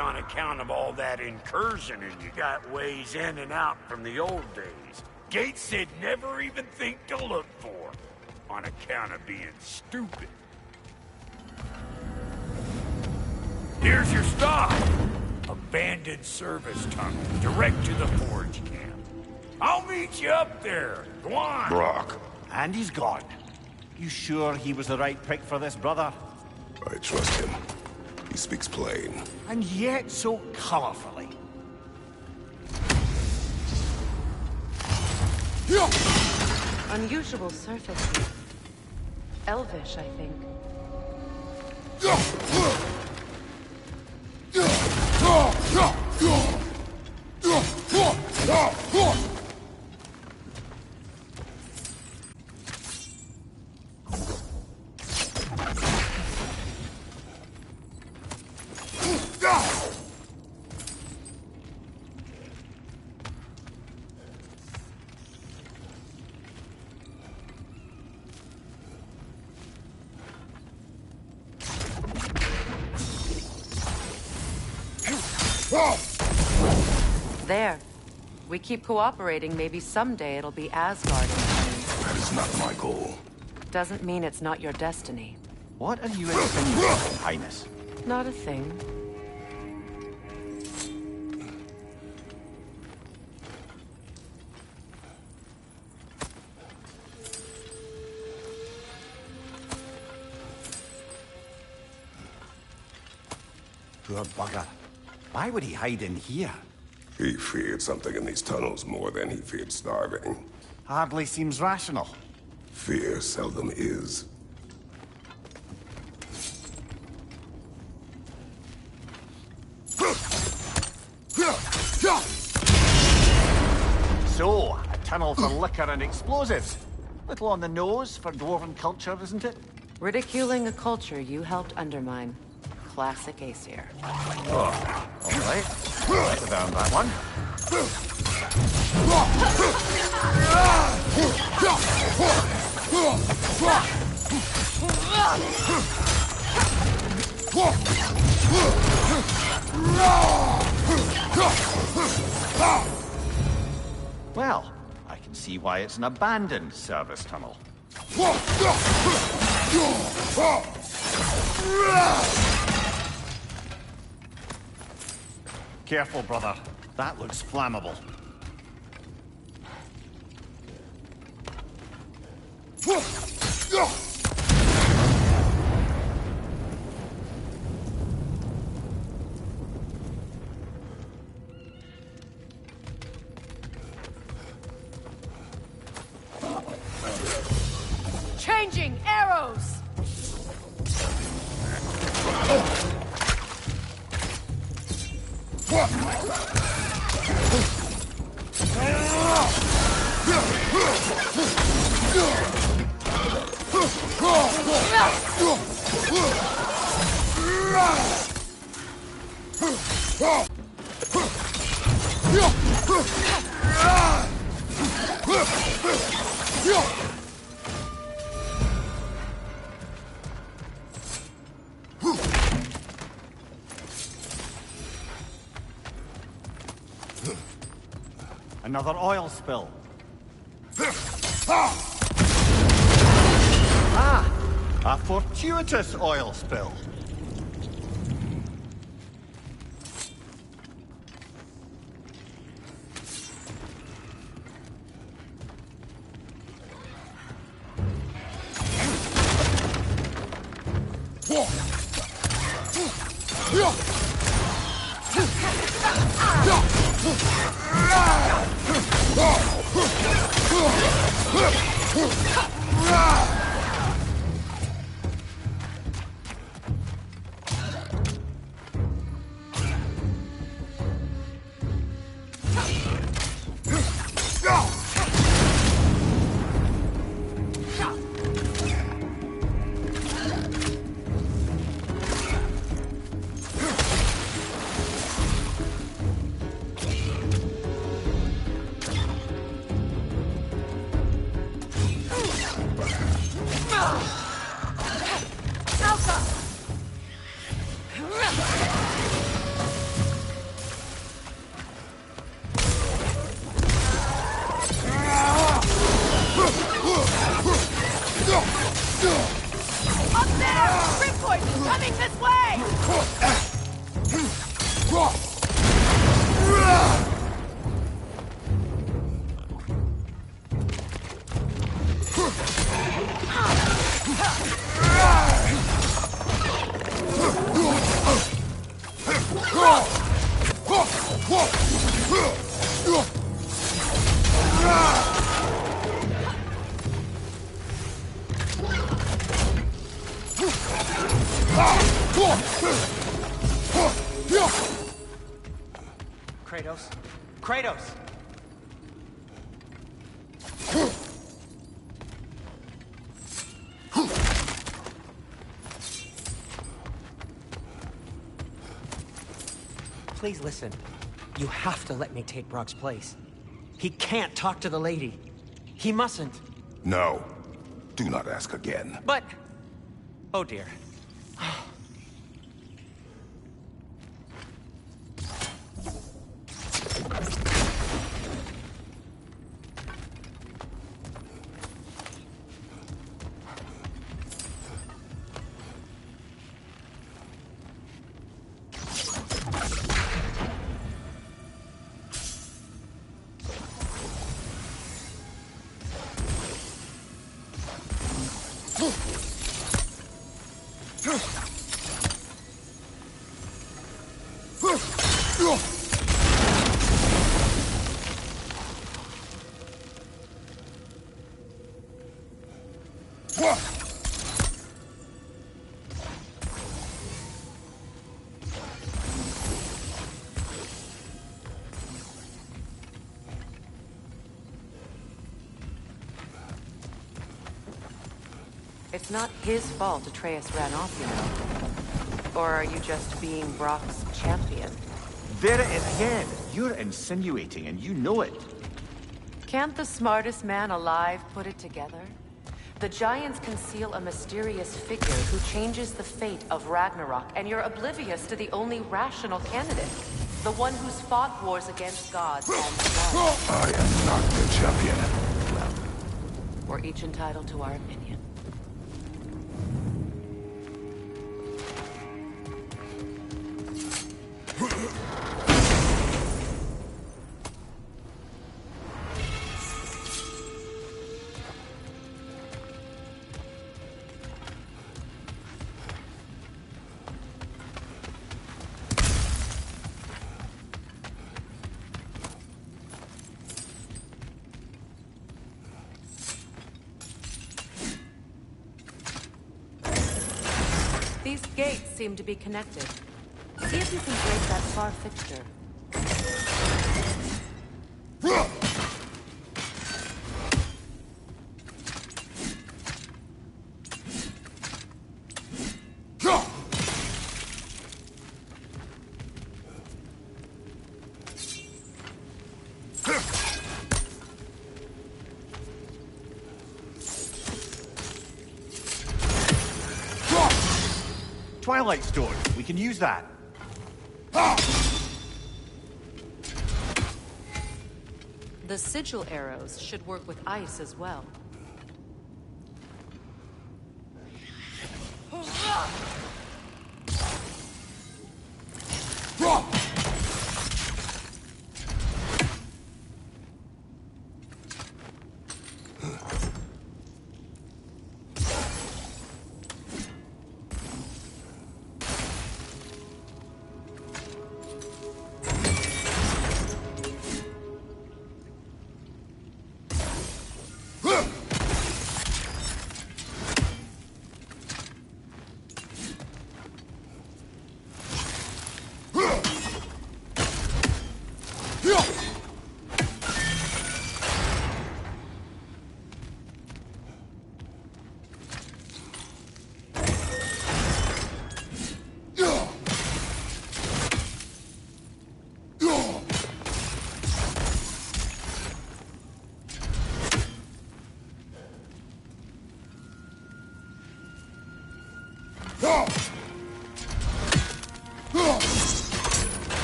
on account of all that incursioning you got ways in and out from the old days. Gates they'd never even think to look for, on account of being stupid. Here's your stop. Abandoned service tunnel, direct to the forge camp. I'll meet you up there. Go on. Brock. And he's gone. You sure he was the right pick for this, brother? I trust him. He speaks plain. And yet so colorfully. Unusual surface. Elvish, I think. There. We keep cooperating, maybe someday it'll be Asgard. That is not my goal. Doesn't mean it's not your destiny. What are you insinuating, Highness? Not a thing. Poor bugger. Why would he hide in here? He feared something in these tunnels more than he feared starving. Hardly seems rational. Fear seldom is. So, a tunnel for liquor and explosives. Little on the nose for dwarven culture, isn't it? Ridiculing a culture you helped undermine. Classic Aesir. Oh, all right. Write down that one. Well, I can see why it's an abandoned service tunnel. Careful, brother. That looks flammable. Changing arrows! Another oil spill. Ah! A fortuitous oil spill. Ripcord is coming this way! Kratos? Kratos! Please listen. You have to let me take Brock's place. He can't talk to the lady. He mustn't. No. Do not ask again. But... Oh dear. It's not his fault Atreus ran off, you know. Or are you just being Brock's champion? There it is again. You're insinuating, and you know it. Can't the smartest man alive put it together? The Giants conceal a mysterious figure who changes the fate of Ragnarok, and you're oblivious to the only rational candidate. The one who's fought wars against gods and blood. I am not the champion. Well, we're each entitled to our opinion. These gates seem to be connected. See if you can break that far fixture. Twilight Stone. We can use that. The sigil arrows should work with ice as well.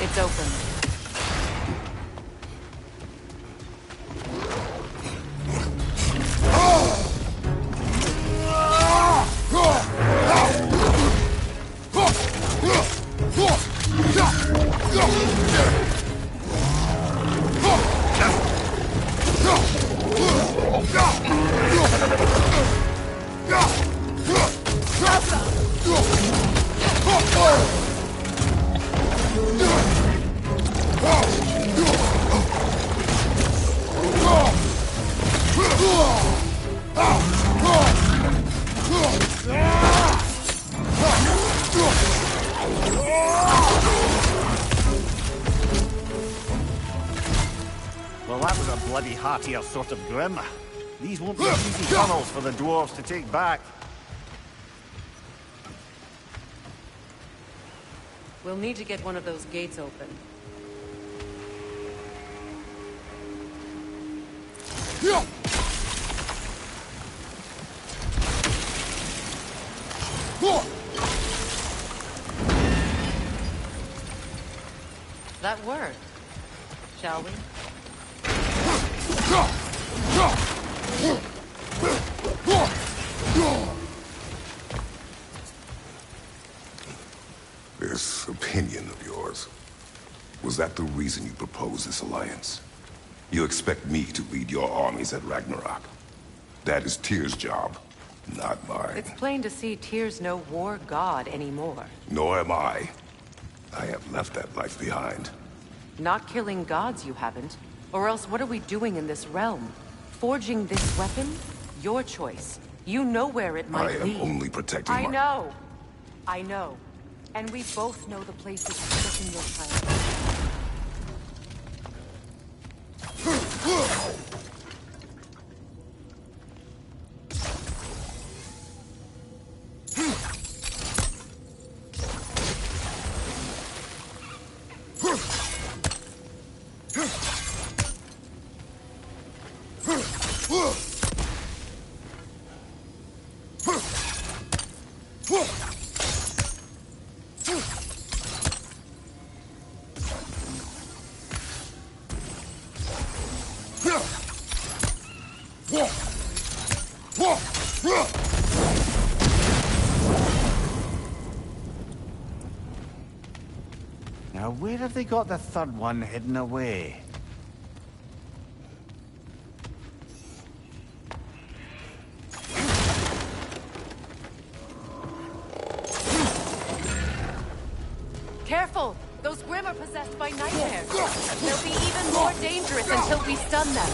It's open. Well, that was a bloody heartier sort of grim. These won't be easy tunnels for the dwarves to take back. We'll need to get one of those gates open. That worked. Shall we? This opinion of yours, was that the reason you proposed this alliance? You expect me to lead your armies at Ragnarok? That is Tyr's job, not mine. It's plain to see Tyr's no war god anymore. Nor am I. I have left that life behind. Not killing gods, you haven't. Or else what are we doing in this realm? Forging this weapon? Your choice. You know where it might lead. I am only protecting I know. I know. And we both know the place it's taking your child. Now, where have they got the third one hidden away? Careful! Those Grimm are possessed by nightmares. They'll be even more dangerous until we stun them.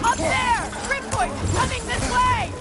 Up there! Grimpoint coming this way!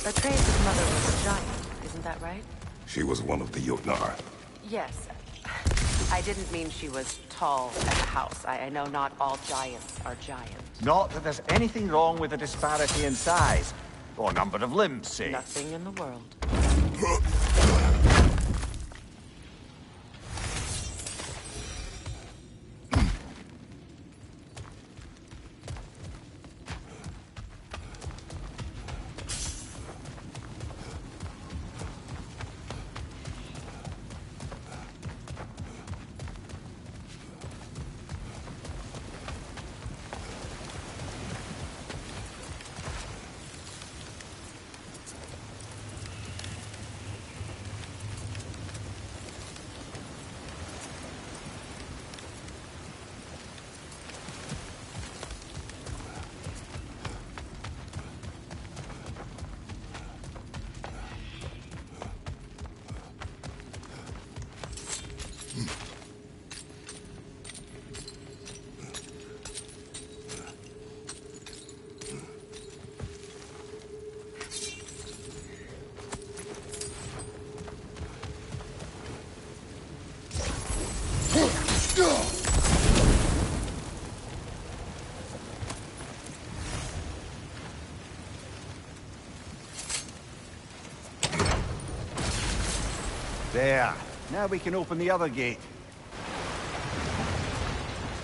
Atreus' mother was a giant, isn't that right? She was one of the Jotnar. Yes. I didn't mean she was tall as a house. I know not all giants are giants. Not that there's anything wrong with the disparity in size, or number of limbs, say. Nothing in the world. There. Now we can open the other gate.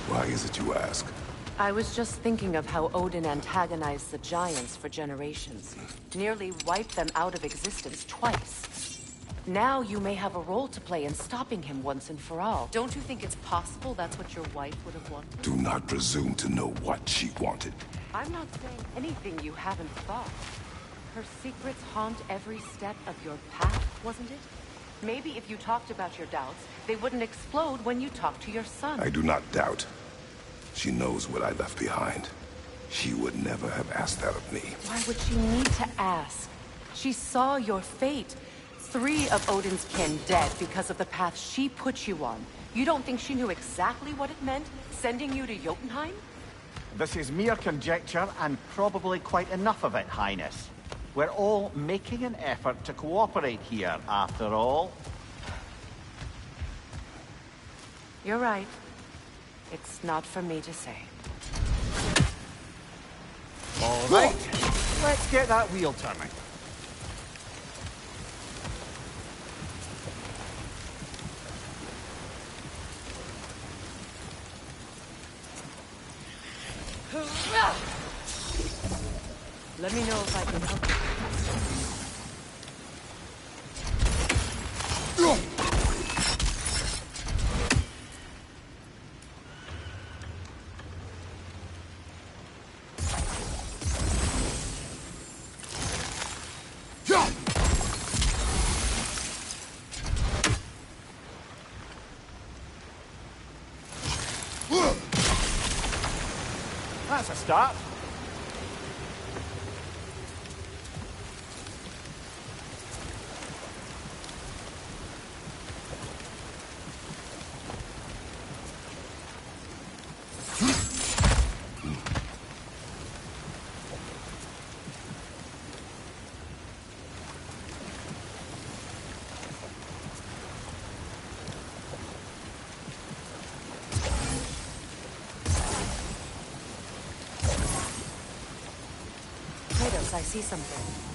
Why is it you ask? I was just thinking of how Odin antagonized the Giants for generations. Nearly wiped them out of existence twice. Now you may have a role to play in stopping him once and for all. Don't you think it's possible that's what your wife would have wanted? Do not presume to know what she wanted. I'm not saying anything you haven't thought. Her secrets haunt every step of your path, wasn't it? Maybe if you talked about your doubts, they wouldn't explode when you talked to your son. I do not doubt. She knows what I left behind. She would never have asked that of me. Why would she need to ask? She saw your fate. 3 of Odin's kin dead because of the path she put you on. You don't think she knew exactly what it meant, sending you to Jotunheim? This is mere conjecture, and probably quite enough of it, Highness. We're all making an effort to cooperate here, after all. You're right. It's not for me to say. All right, let's get that wheel turning. Let me know if I can help you. That's a start. I see something.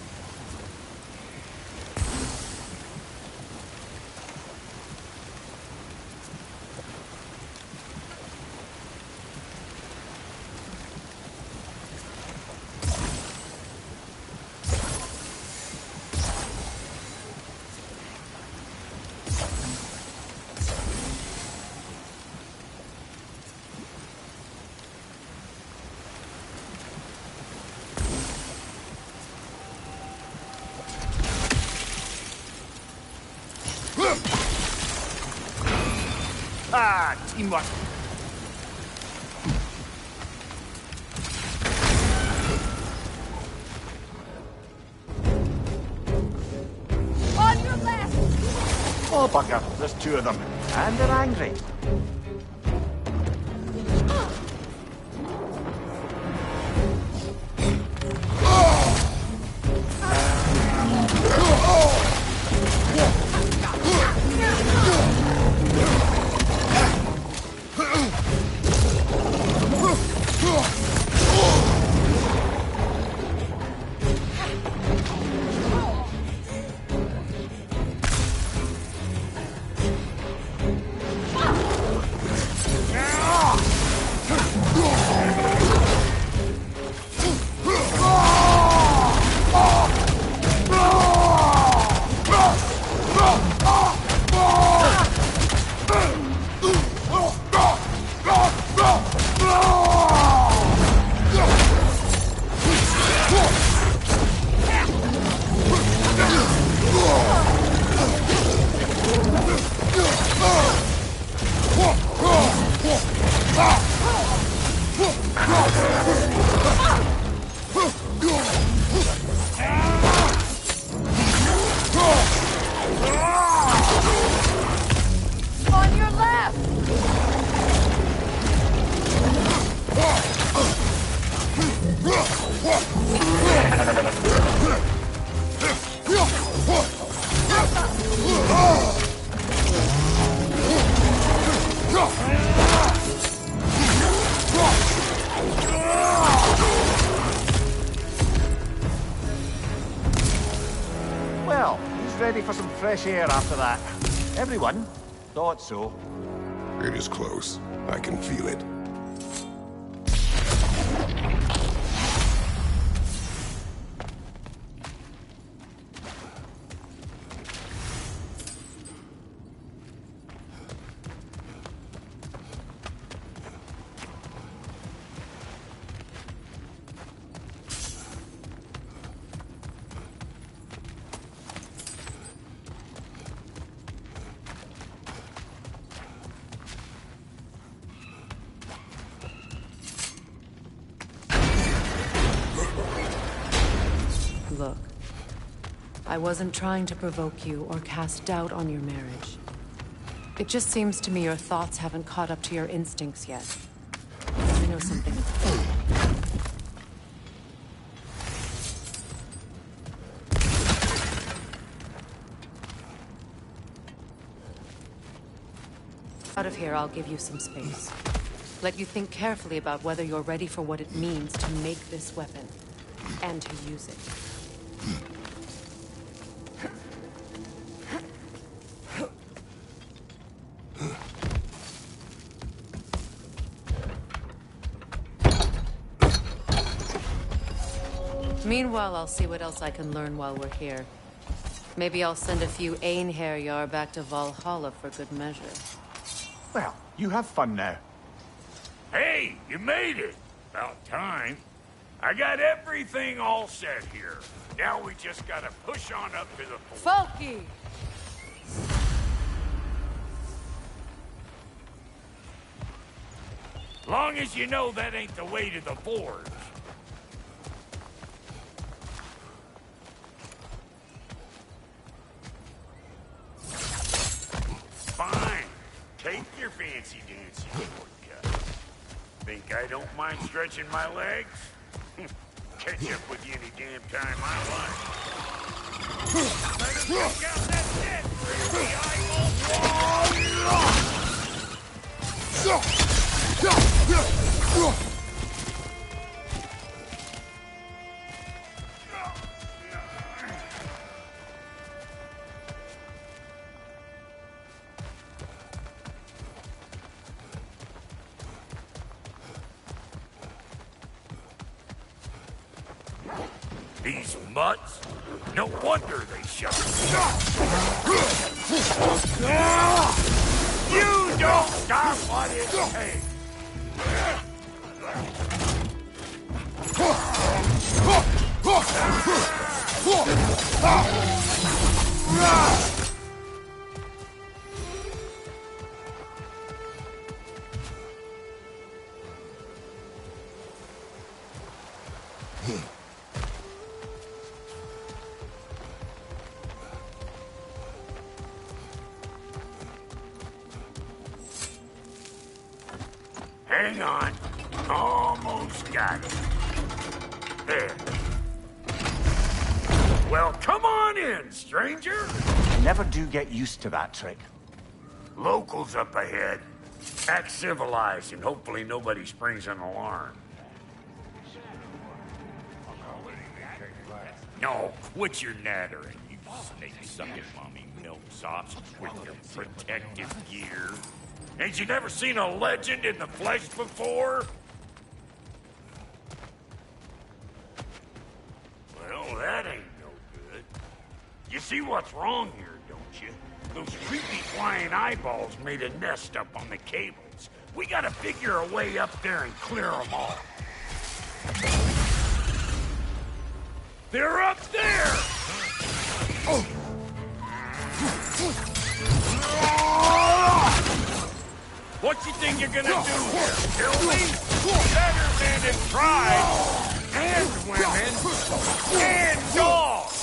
Ah, teamwork. On your left! Oh, bugger. There's 2 of them. And they're angry. On your left! Well, he's ready for some fresh air after that. Everyone? Thought so. It is close. I can feel it. Look, I wasn't trying to provoke you or cast doubt on your marriage. It just seems to me your thoughts haven't caught up to your instincts yet. I know something. Out of here, I'll give you some space. Let you think carefully about whether you're ready for what it means to make this weapon, and to use it. Meanwhile, I'll see what else I can learn while we're here. Maybe I'll send a few Einherjar back to Valhalla for good measure. Well, you have fun now. Hey, you made it! About time. I got everything all set here. Now we just gotta push on up to the fort. Folky! Long as you know that ain't the way to the forge. Fine. Take your fancy dancy shortcut. Think I don't mind stretching my legs? Catch up with you any damn time I like. Let us check out that dead for the eyeball. These mutts? No wonder they shot. You don't stop what it takes. Hang on. Almost got it. There. Well, come on in, stranger. Never do get used to that trick. Locals up ahead. Act civilized and hopefully nobody springs an alarm. No, quit your nattering, you snake-sucking mommy milksops with your protective gear. Ain't you never seen a legend in the flesh before? Well, that ain't no good. You see what's wrong here, don't you? Those creepy flying eyeballs made a nest up on the cables. We gotta figure a way up there and clear them all. They're up there! Oh! What you think you're gonna do here? Kill me? Better than in tribes, and women, and dogs!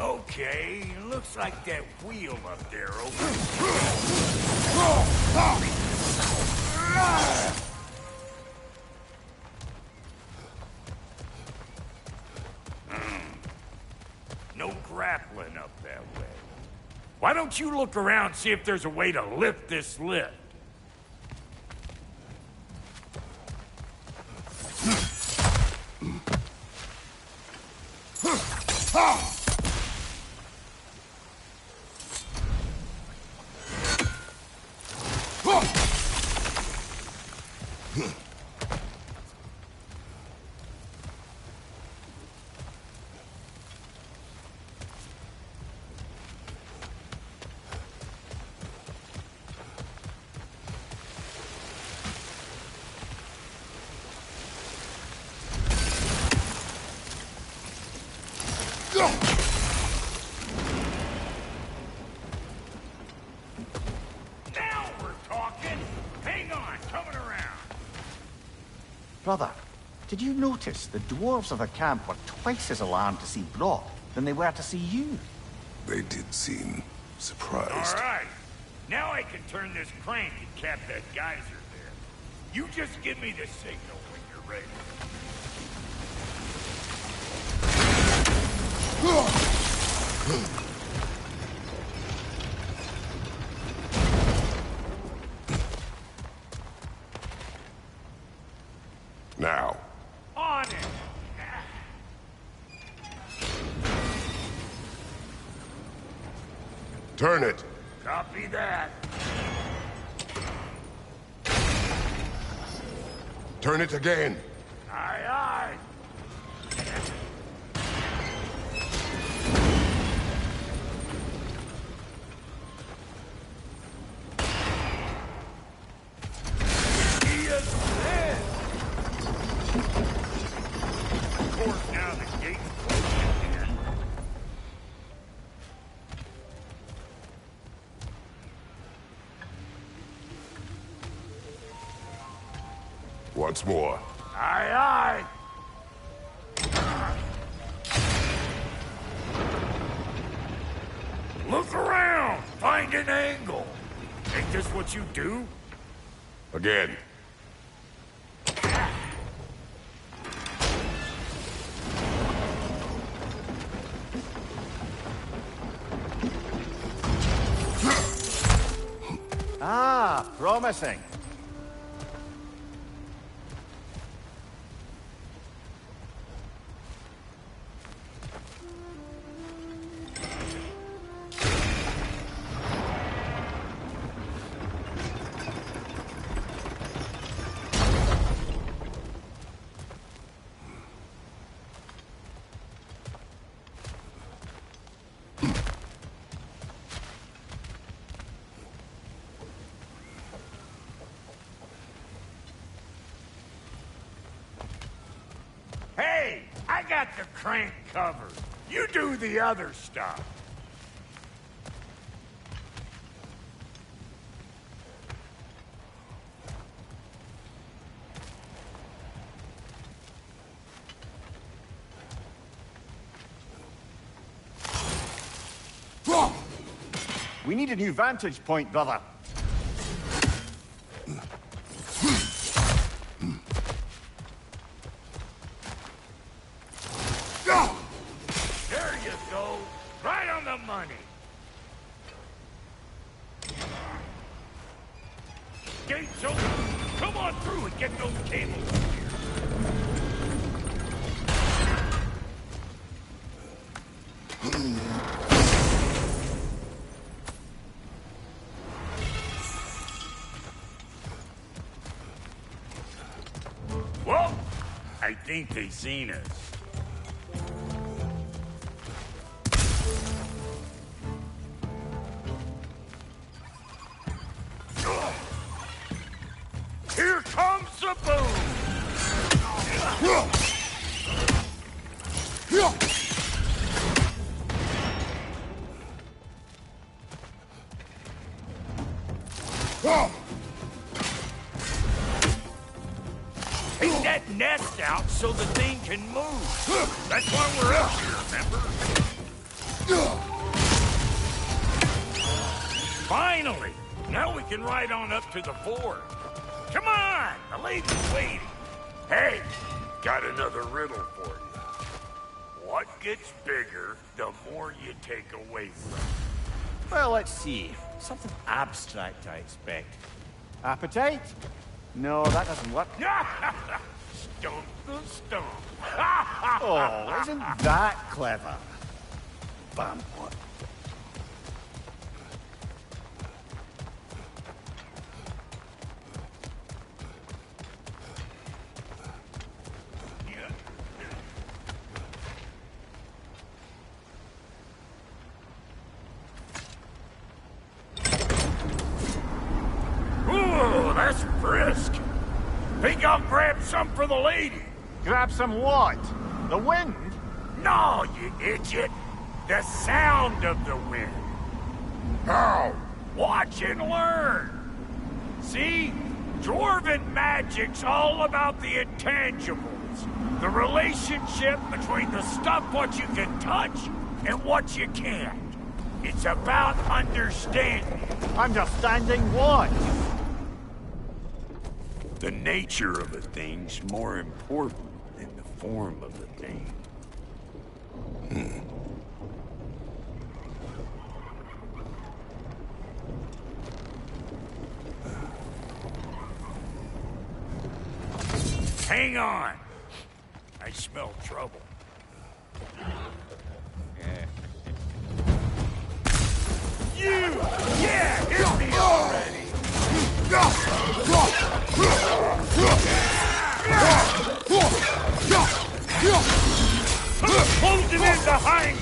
Okay, looks like that wheel up there No grappling up that way. Why don't you look around and see if there's a way to lift this lift? Now we're talking! Hang on, coming around! Brother, did you notice the dwarves of the camp were twice as alarmed to see Brock than they were to see you? They did seem surprised. All right. Now I can turn this crank and cap that geyser there. You just give me the signal when you're ready. Now. On it! Turn it. Copy that. Turn it again. Aye, aye. Yes, man. Of course, now the gate's closed again. Once more. Aye, aye. Look around. Find an angle. Ain't this what you do? Again. Ah, promising. Hey, I got the crank covered. You do the other stuff. We need a new vantage point, brother. There you go. Right on the money. Gates open. Come on through and get those cables up here. Well, I think they seen us. Here comes the boom! Take that nest out so the thing can move. That's why we're up here, remember? Finally! Now we can ride on up to the fort. Come on! The lady's waiting. Hey, got another riddle for you. What gets bigger the more you take away from it? Well, let's see. Something abstract, I expect. Appetite? No, that doesn't work. Stump the stump. Oh, isn't that clever? Bam. Ooh, that's brisk. Think I'll grab some for the lady. Grab some what? The wind? No, you idiot! The sound of the wind. How? Watch and learn. See? Dwarven magic's all about the intangibles. The relationship between the stuff what you can touch and what you can't. It's about understanding. Understanding what? The nature of a thing's more important than the form of a thing. Hang on. I smell trouble. You! Yeah! Hit me already! Closing in behind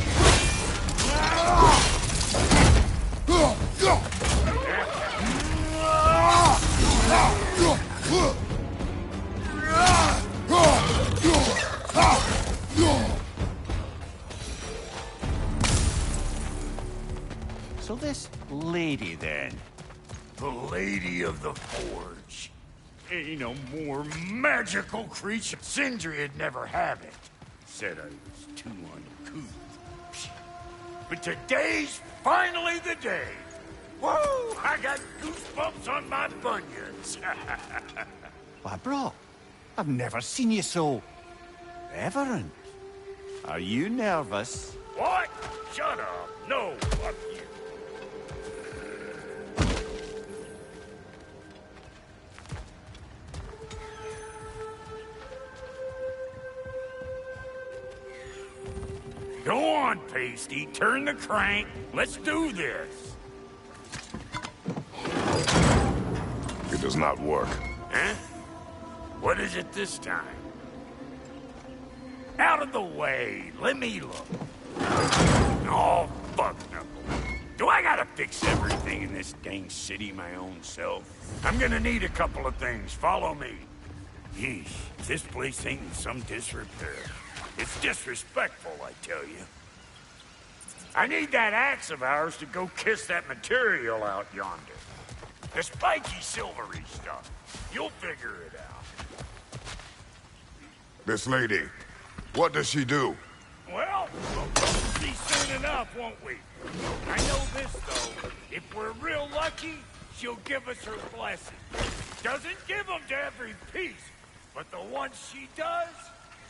So this lady, then? the Lady of the Forge. Ain't no more magical creature. Sindri'd never have it. Said I was too uncouth. But today's finally the day. Woo! I got goosebumps on my bunions. Why, bro, I've never seen you so... reverent. Are you nervous? What? Shut up. No, fuck you. Go on, Pasty. Turn the crank. Let's do this. It does not work. Huh? What is it this time? Out of the way. Let me look. Oh, fuck no. Do I gotta fix everything in this dang city my own self? I'm gonna need a couple of things. Follow me. Yeesh, this place ain't in some disrepair. It's disrespectful, I tell you. I need that axe of ours to go kiss that material out yonder. The spiky, silvery stuff. You'll figure it out. This lady, what does she do? Well, we'll see soon enough, won't we? I know this, though. If we're real lucky, she'll give us her blessing. Doesn't give them to every piece, but the ones she does,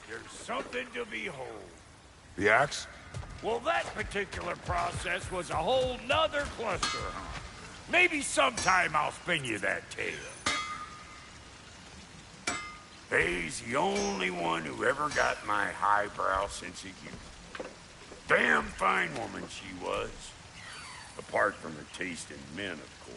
there's something to behold. The axe? Well, that particular process was a whole nother cluster, huh? Maybe sometime I'll spin you that tale. Faye's the only one who ever got my highbrow sense of humor. Damn fine woman she was. Apart from her taste in men, of course.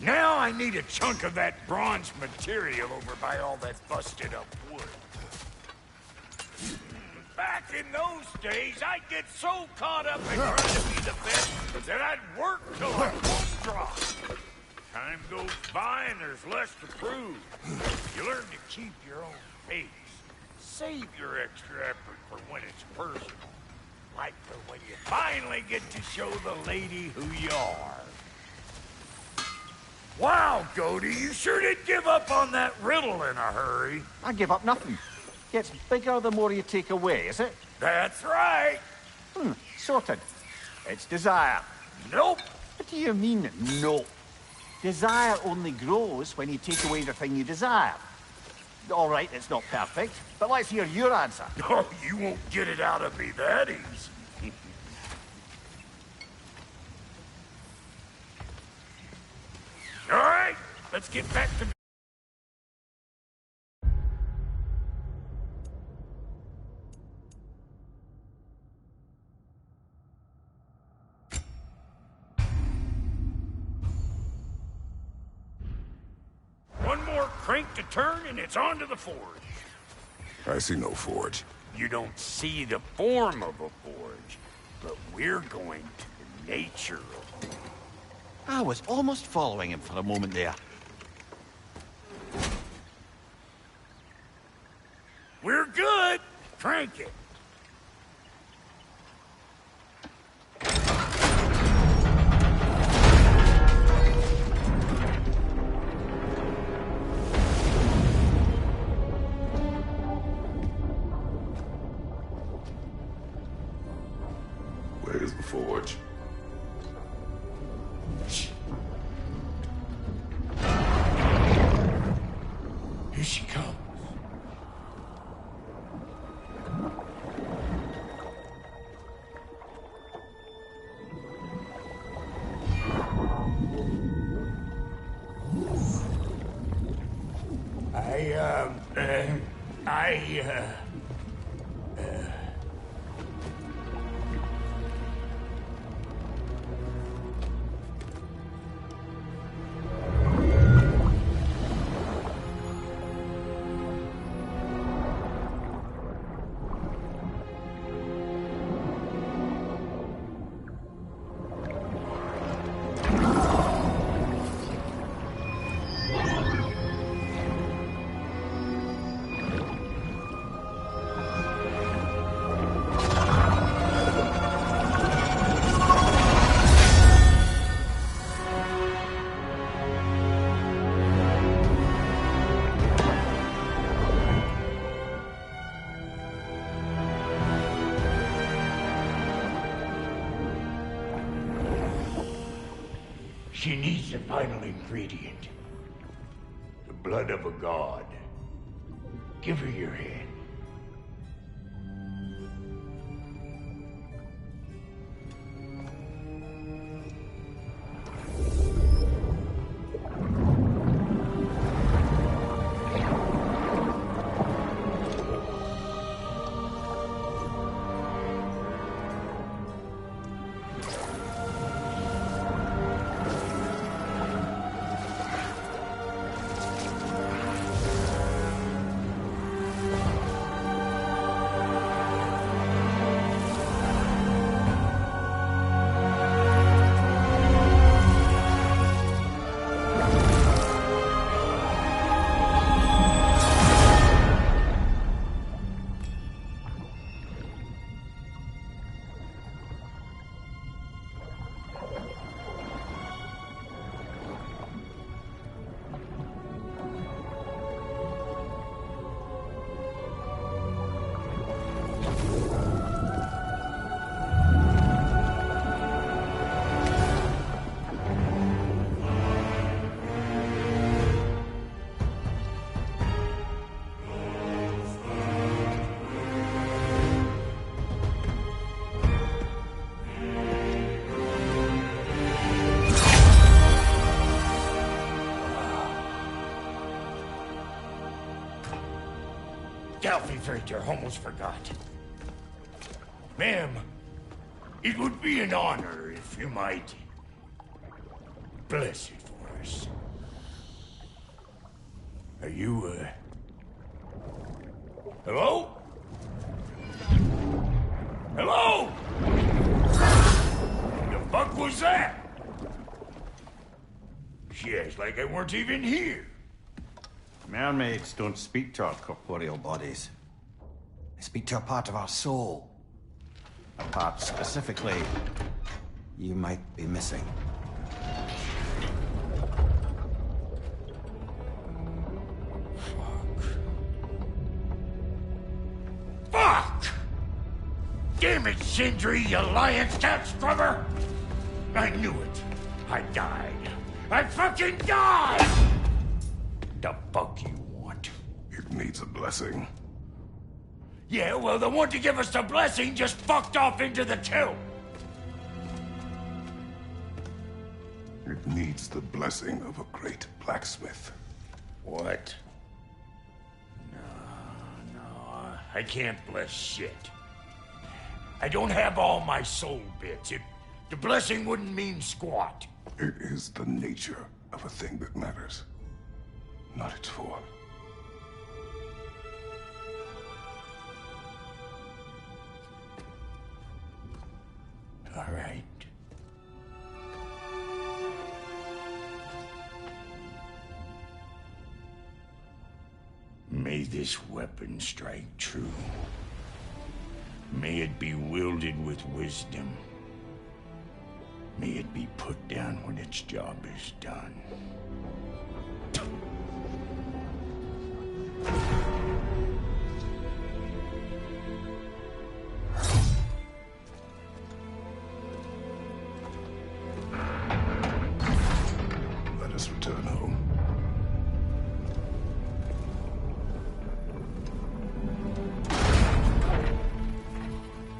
Now I need a chunk of that bronze material over by all that busted up wood. Back in those days, I'd get so caught up in trying to be the best that I'd work till I won't drop. Time goes by and there's less to prove. You learn to keep your own pace. Save your extra effort for when it's personal. Like for when you finally get to show the lady who you are. Wow, Goody, you sure did give up on that riddle in a hurry. I give up nothing. Gets bigger the more you take away, is it? That's right. Sorted. It's desire. Nope. What do you mean, no? Desire only grows when you take away the thing you desire. All right, it's not perfect, but let's hear your answer. Oh, you won't get it out of me that easy. All right, let's get back to... One more crank to turn and it's on to the forge. I see no forge. You don't see the form of a forge, but we're going to the nature of it. I was almost following him for a moment there. We're good. Crank it. Where's the forge? Here she comes. She needs the final ingredient. The blood of a god. Give her your hand. I almost forgot. Ma'am, it would be an honor if you might bless it for us. Are you, hello? Hello? The fuck was that? She acts like I weren't even here. Mermaids don't speak to our corporeal bodies. They speak to a part of our soul. A part specifically you might be missing. Fuck! Damn it, Sindri, you Alliance cat scrubber! I knew it. I died. I fucking died! The fuck you want? It needs a blessing. Yeah, well, the one to give us the blessing just fucked off into the tomb. It needs the blessing of a great blacksmith. What? No, I can't bless shit. I don't have all my soul bits. The blessing wouldn't mean squat. It is the nature of a thing that matters, not its form. All right. May this weapon strike true. May it be wielded with wisdom. May it be put down when its job is done. Let us return home.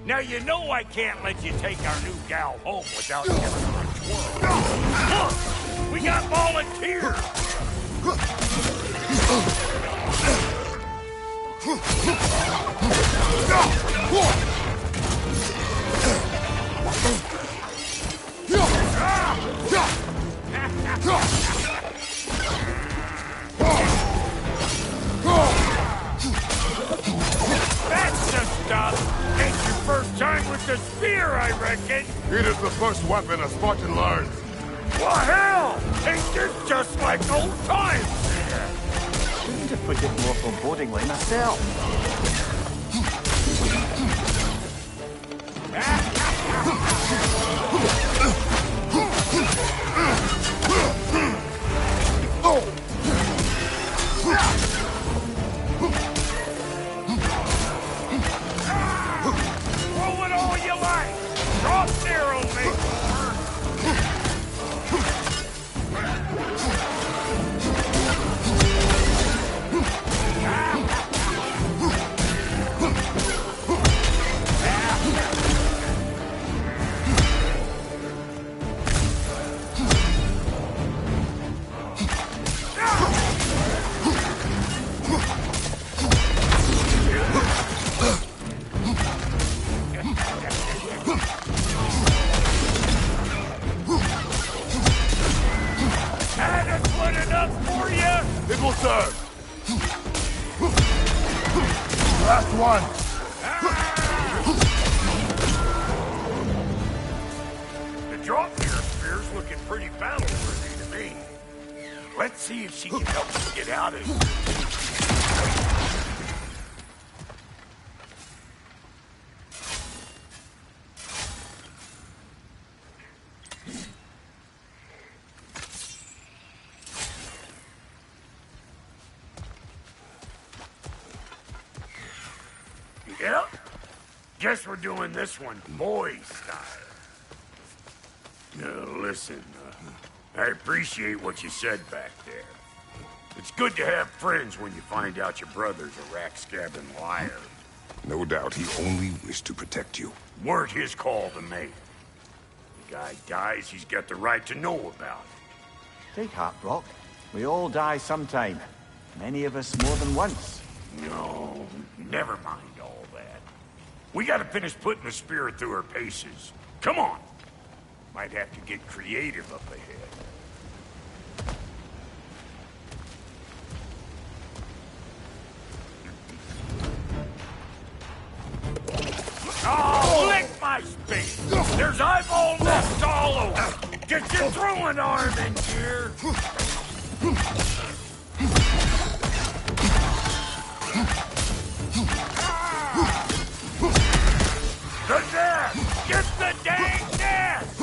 Now you know I can't let you take our new gal home without giving her a twirl. Look! We got volunteers! That's the stuff! Ain't your first time with the spear, I reckon! It is the first weapon a Spartan learns. Well, hell! Ain't this just like old times? Couldn't have put it more forebodingly myself. Throw it all you like! Drop arrow, mate! Adequate enough for you? It will serve. Last one. The drop here spear's looking pretty battle-worthy to me. Let's see if she can help us get out of here. Yep. Guess we're doing this one boy style. Now, listen, I appreciate what you said back there. It's good to have friends when you find out your brother's a rack-scabbing liar. No doubt he only wished to protect you. Weren't his call to make. The guy dies, he's got the right to know about it. Take heart, Brock. We all die sometime. Many of us more than once. No, never mind all that. We gotta finish putting the spirit through her paces. Come on! Might have to get creative up ahead. Oh, lick my space! There's eyeball nests all over! Get your throwing arm in here! The nest! Get the dang nest!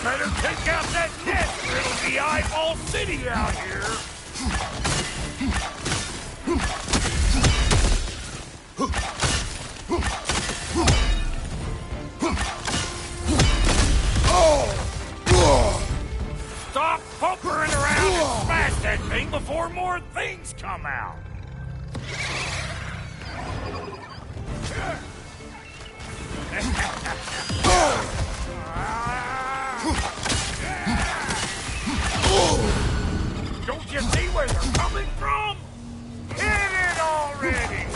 Better take out that nest or it'll be Eyeball City out here! Stop pumpering around and smash that thing before more things come out! Don't you see where they're coming from? Hit it already!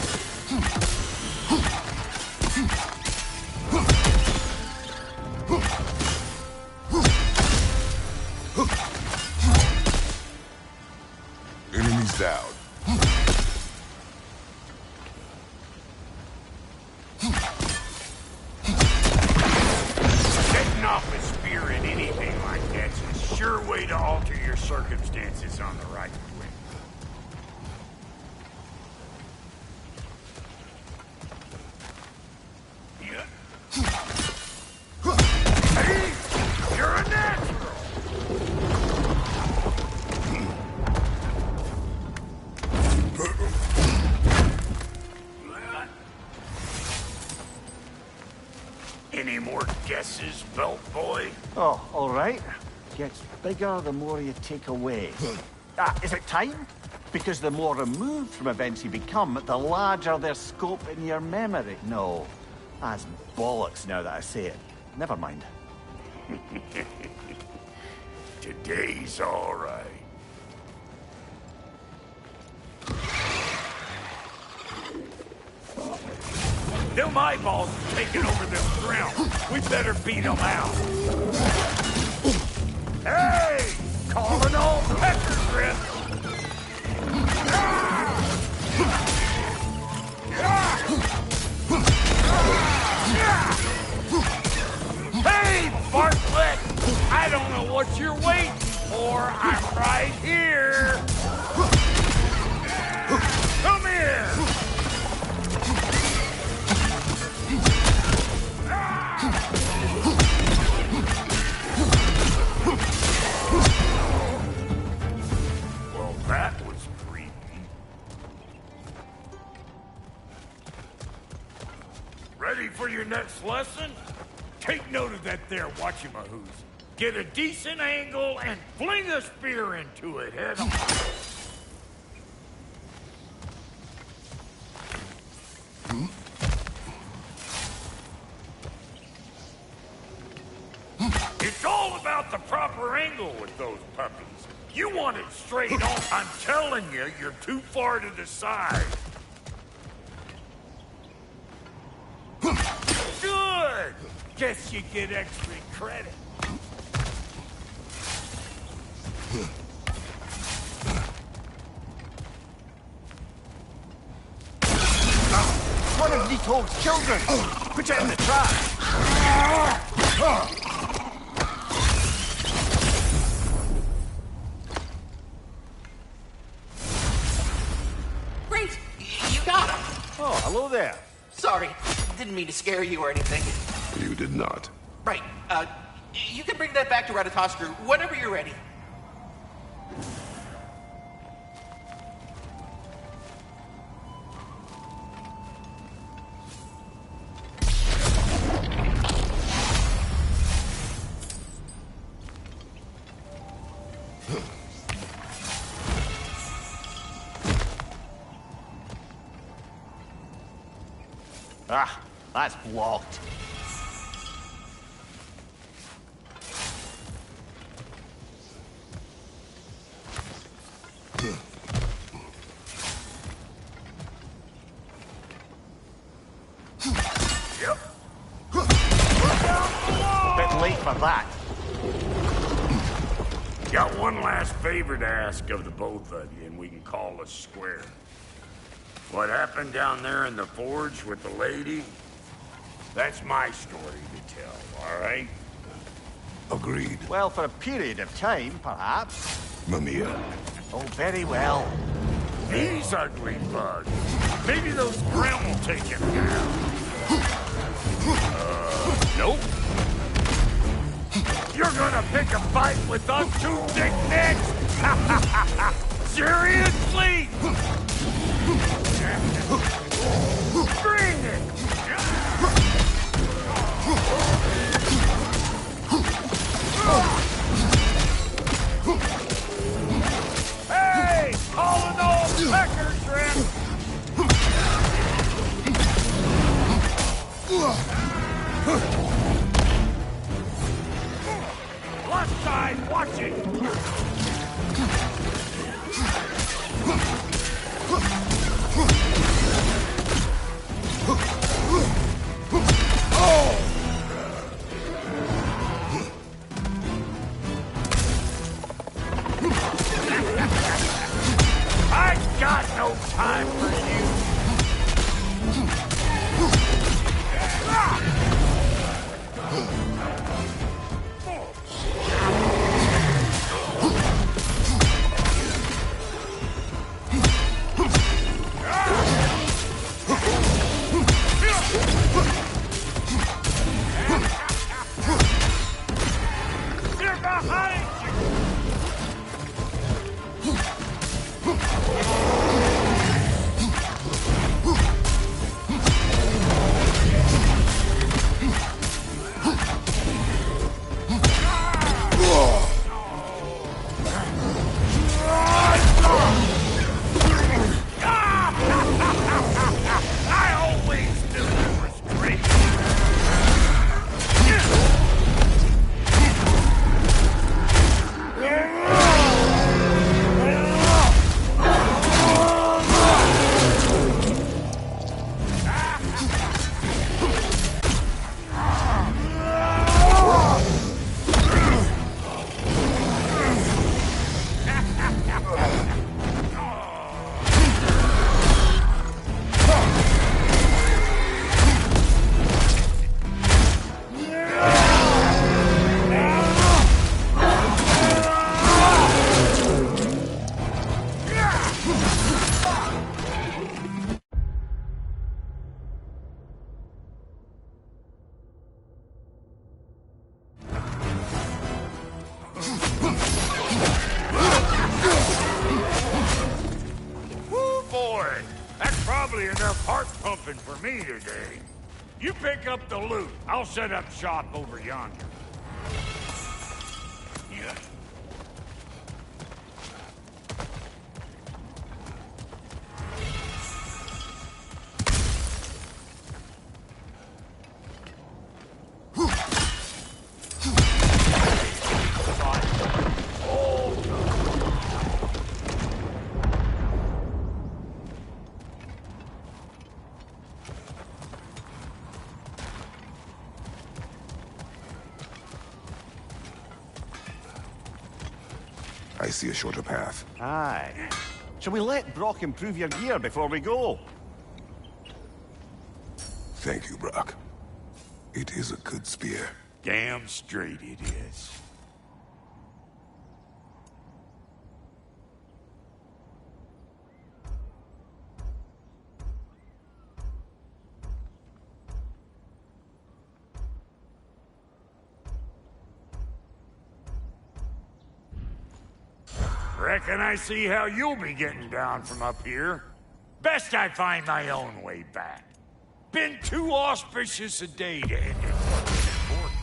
Enemies down. Setting off a spear in anything like that's a sure your circumstances on the right quick. Hey, you're a natural! Any more guesses, belt boy? Oh, all right. Gets bigger the more you take away. Is it time? Because the more removed from events you become, the larger their scope in your memory. No, that's bollocks now that I say it. Never mind. Today's all right. Them eyeballs are taking over this ground. We better beat them out. Hey! Calling all pecker grip! Hey, Bartlett! I don't know what you're waiting for. I'm right here. Come here! Well, that was creepy. Ready for your next lesson? Take note of that there whatchamahoos. Get a decent angle and fling a spear into it head on. It's all about the proper angle with those puppies. You want it straight on. I'm telling you, you're too far to the side. Good! Guess you get extra credit. One of Nicole's children! Put it in the trash! Great! You got him! Oh, hello there. Sorry, didn't mean to scare you or anything. You did not. Right, you can bring that back to Ratatoskru whenever you're ready. Ah, that's blocked. Yep. Bit late for that. Got one last favor to ask of the both of you, and we can call us square. What happened down there in the forge with the lady? That's my story to tell, all right? Agreed. Well, for a period of time, perhaps. Mamiya. Oh, very well. These ugly bugs. Maybe those Grim will take him down. Nope. You're gonna pick a fight with us two dick necks? Seriously? Bring it! Hey! Calling all pecker shrimp! Left side, watch it! I got no time for you! enough heart pumping for me today. You pick up the loot. I'll set up shop over yonder. Yeah. I see a shorter path. Aye. Shall we let Brock improve your gear before we go? Thank you, Brock. It is a good spear. Damn straight it is. Reckon I see how you'll be getting down from up here. Best I find my own way back. Been too auspicious a day to end it fucking important.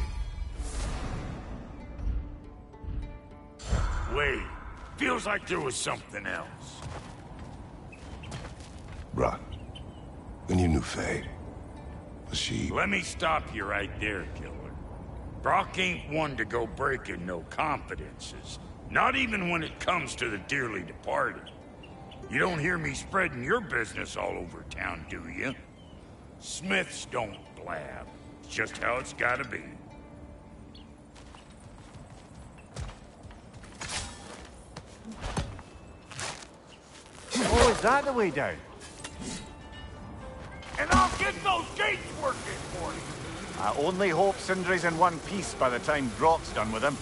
Wait, feels like there was something else. Brock, when you knew Faye, was she... Let me stop you right there, killer. Brock ain't one to go breaking no confidences. Not even when it comes to the dearly departed. You don't hear me spreading your business all over town, do you? Smiths don't blab. It's just how it's gotta be. Oh, is that the way down? And I'll get those gates working for you! I only hope Sindri's in one piece by the time Brock's done with him.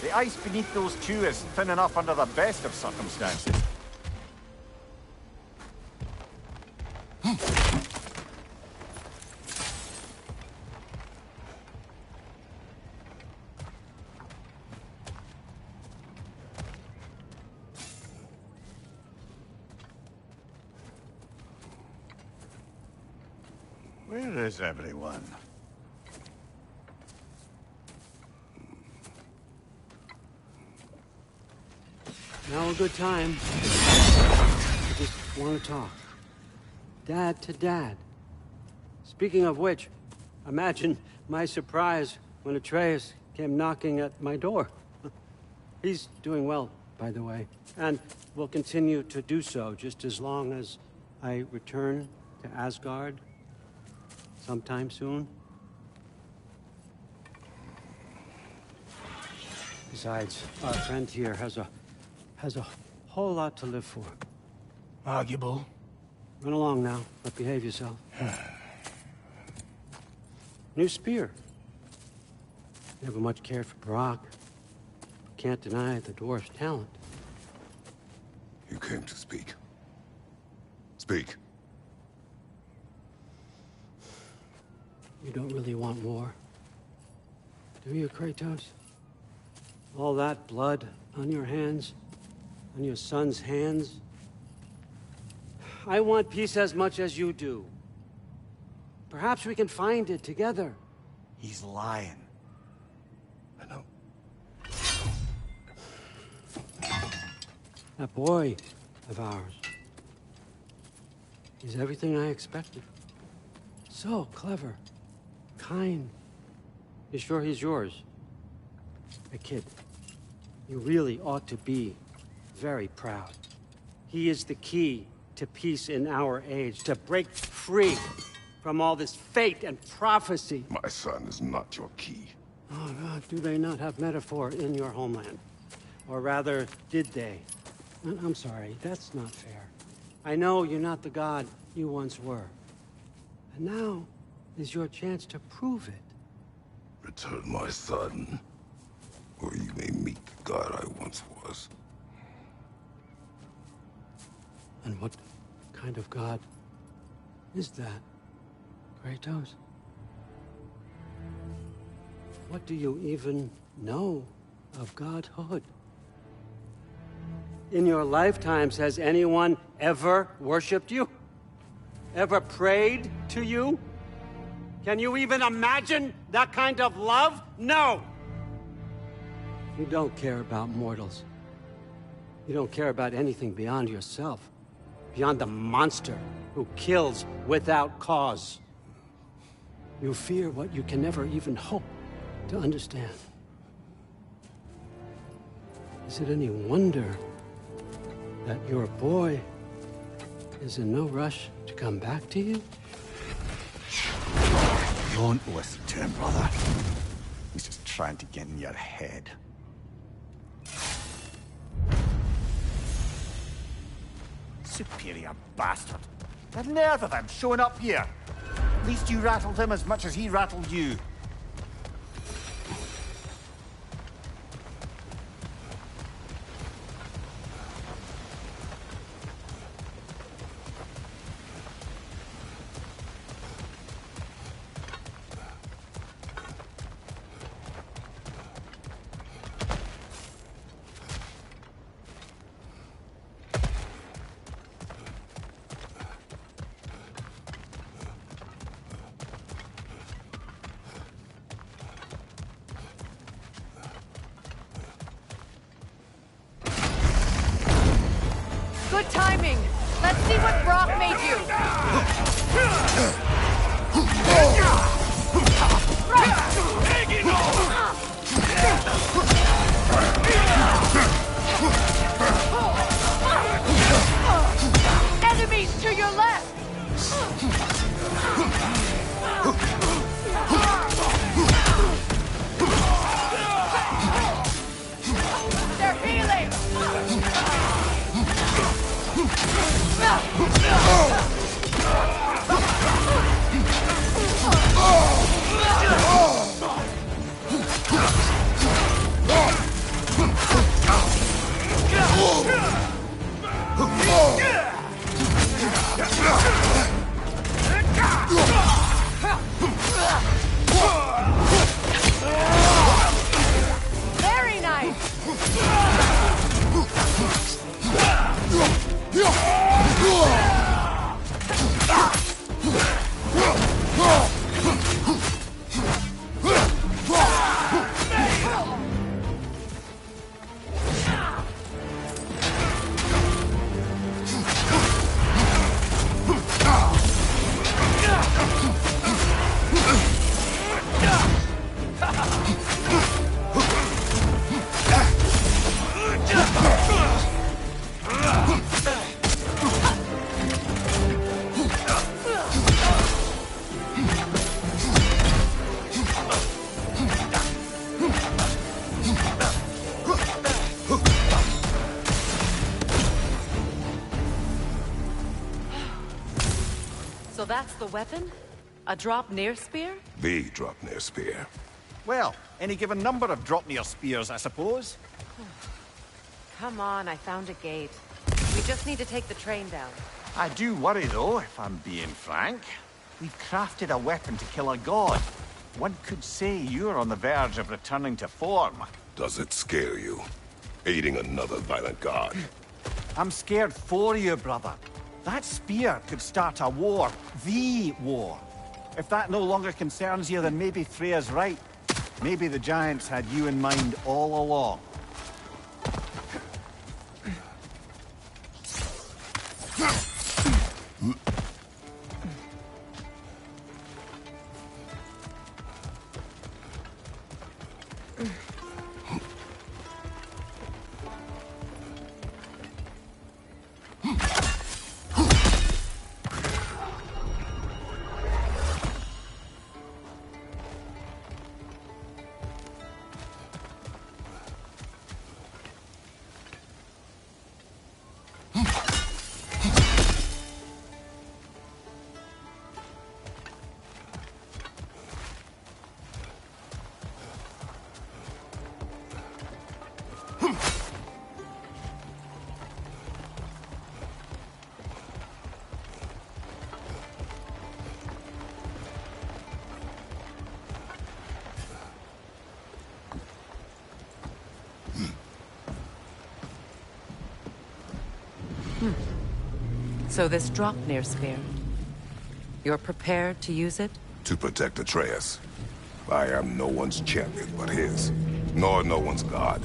The ice beneath those two is thin enough under the best of circumstances. Where is everyone? Now a good time. I just want to talk. Dad to Dad. Speaking of which, imagine my surprise when Atreus came knocking at my door. He's doing well, by the way, and will continue to do so just as long as I return to Asgard sometime soon. Besides, our friend here has a whole lot to live for. Arguable. Run along now, but behave yourself. New spear. Never much cared for Brock. Can't deny the dwarf's talent. You came to speak. Speak. You don't really want war, do you, Kratos? All that blood on your hands, on your son's hands? I want peace as much as you do. Perhaps we can find it together. He's lying. I know. That boy of ours. He's everything I expected. So clever. Kind. You sure he's yours? A kid. You really ought to be very proud. He is the key to peace in our age, to break free from all this fate and prophecy. My son is not your key. Oh, God, do they not have metaphor in your homeland? Or rather, did they? I'm sorry, that's not fair. I know you're not the god you once were. And now is your chance to prove it. Return my son, or you may meet the god I once was. And what kind of god is that, Kratos? What do you even know of godhood? In your lifetimes, has anyone ever worshipped you? ever prayed to you? Can you even imagine that kind of love? No! You don't care about mortals. You don't care about anything beyond yourself. Beyond the monster who kills without cause. You fear what you can never even hope to understand. Is it any wonder that your boy is in no rush to come back to you? Don't listen to him, brother. He's just trying to get in your head. Superior bastard. The nerve of him showing up here. At least you rattled him as much as he rattled you. Good timing. Let's see what Brock made you. Enemies to your left. They're healing. Very nice. So that's the weapon? A drop-near spear? The drop-near spear. Well, any given number of drop-near spears, I suppose. Come on, I found a gate. We just need to take the train down. I do worry, though, if I'm being frank. We've crafted a weapon to kill a god. One could say you're on the verge of returning to form. Does it scare you? Aiding another violent god? I'm scared for you, brother. That spear could start a war. The war. If that no longer concerns you, then maybe Freya's right. Maybe the Giants had you in mind all along. So this drop-near spear. You're prepared to use it? To protect Atreus. I am no one's champion but his, nor no one's god.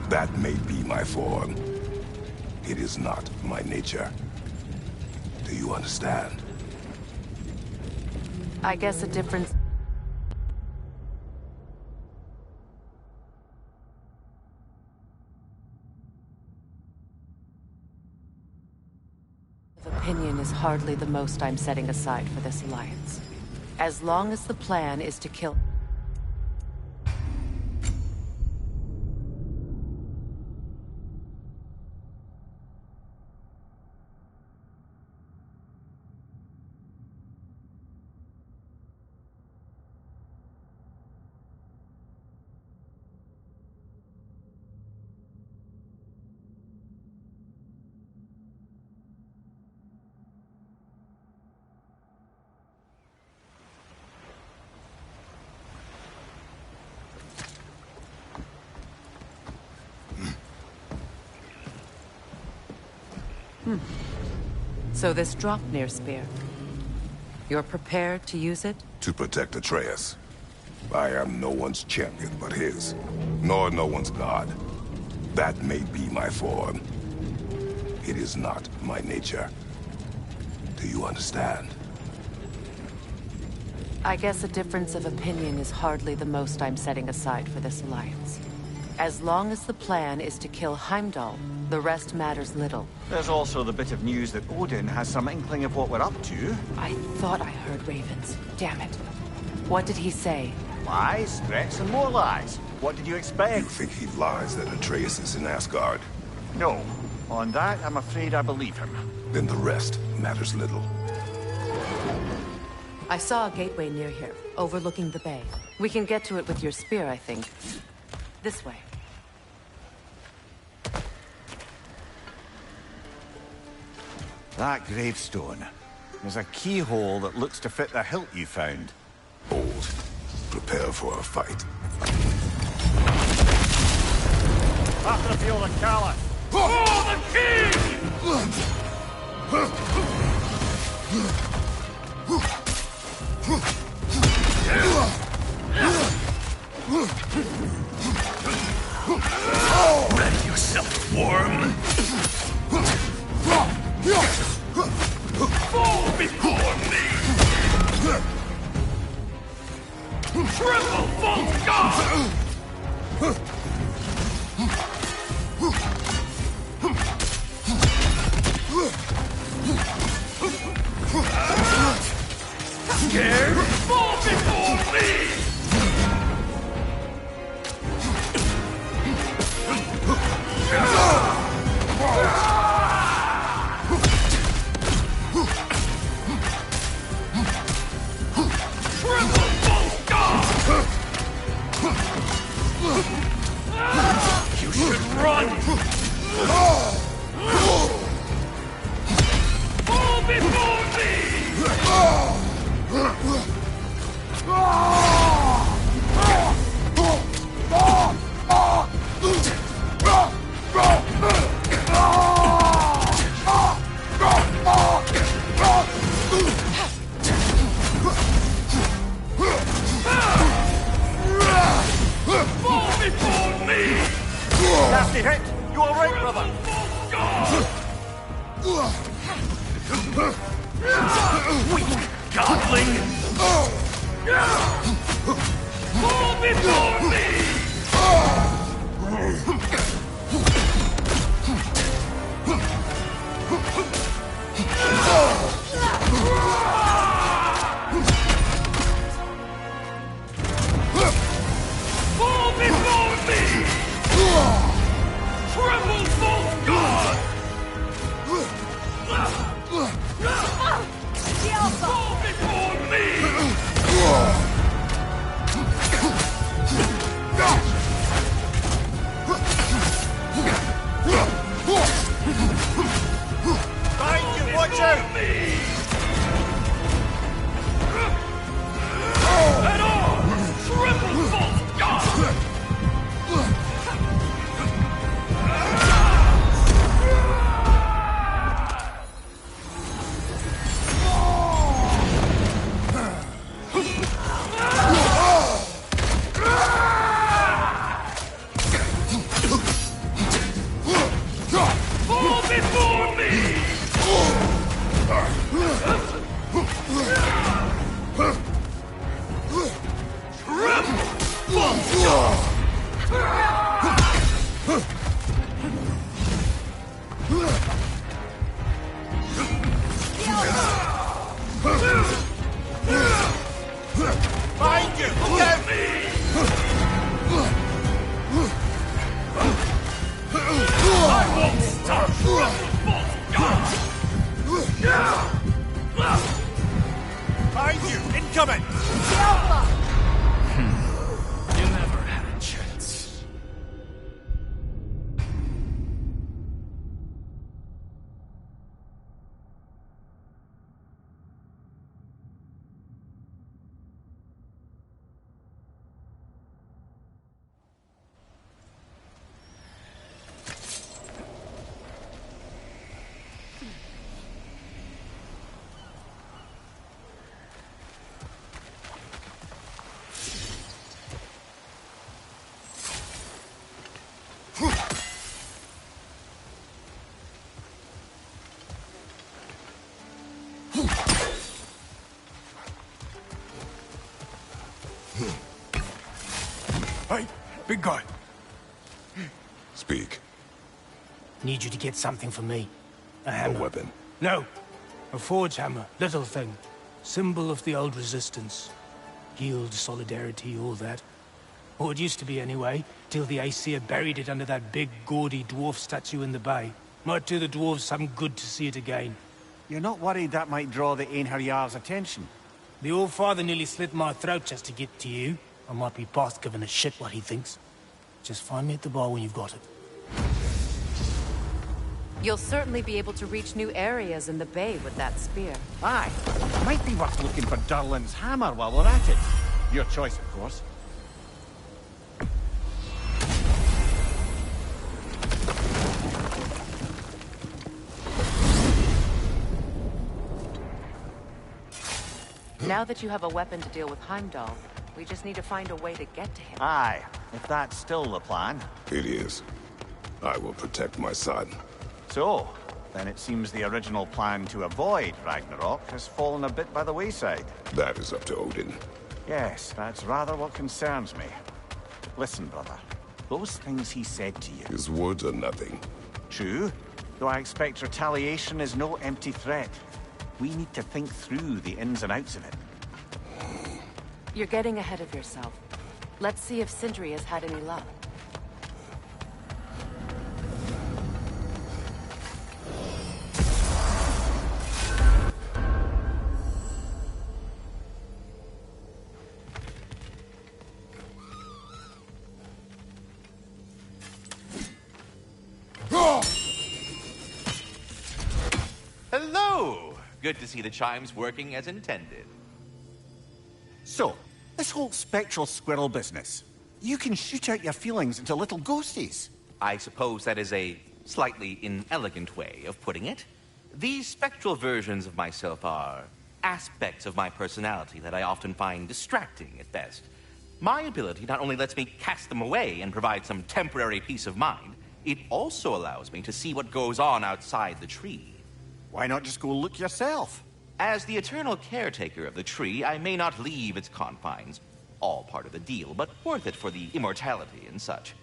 That may be my form. It is not my nature. Do you understand? I guess a difference... of opinion is hardly the most I'm setting aside for this alliance. As long as the plan is to kill... So this Draupnir spear, you're prepared to use it? To protect Atreus. I am no one's champion but his, nor no one's god. That may be my form. It is not my nature. Do you understand? I guess a difference of opinion is hardly the most I'm setting aside for this alliance. As long as the plan is to kill Heimdall, the rest matters little. There's also the bit of news that Odin has some inkling of what we're up to. I thought I heard ravens. Damn it. What did he say? Lies, threats, and more lies. What did you expect? You think he lies that Atreus is in Asgard? No. On that, I'm afraid I believe him. Then the rest matters little. I saw a gateway near here, overlooking the bay. We can get to it with your spear, I think. This way. That gravestone. There's a keyhole that looks to fit the hilt you found. Old. Prepare for a fight. After the field of Callus. Oh, the king! Ready yourself, worm. Fall before me! Triple false god! Scared? Fall before me! Triple false god! You should run! Fall before me! Fall before me! Nasty hit! You alright, brother? Weak godling! Fall before me! Fall before me! Triple false god! Fall before me! Find you! Get me! I won't stop! Find you! Incoming! You never had a chance. Hey, big guy. Speak. Need you to get something for me. A A hammer. weapon. No. A forge hammer. Little thing. Symbol of the old resistance. Guild, solidarity, all that. Or it used to be anyway, till the Aesir buried it under that big, gaudy dwarf statue in the bay. Might do the dwarves some good to see it again. You're not worried that might draw the Einherjar's attention? The old father nearly slit my throat just to get to you. I might be past giving a shit what he thinks. Just find me at the bar when you've got it. You'll certainly be able to reach new areas in the bay with that spear. Aye. Might be worth looking for Durlin's hammer while we're at it. Your choice, of course. Now that you have a weapon to deal with Heimdall, we just need to find a way to get to him. Aye, if that's still the plan. It is. I will protect my son. So, then it seems the original plan to avoid Ragnarok has fallen a bit by the wayside. That is up to Odin. Yes, that's rather what concerns me. Listen, brother. Those things he said to you. His words are nothing. True, though I expect retaliation is no empty threat. We need to think through the ins and outs of it. You're getting ahead of yourself. Let's see if Sindri has had any luck. Hello! Good to see the chimes working as intended. So, this whole spectral squirrel business. You can shoot out your feelings into little ghosties. I suppose that is a slightly inelegant way of putting it. These spectral versions of myself are aspects of my personality that I often find distracting at best. My ability not only lets me cast them away and provide some temporary peace of mind, it also allows me to see what goes on outside the tree. Why not just go look yourself? As the eternal caretaker of the tree, I may not leave its confines. All part of the deal, but worth it for the immortality and such.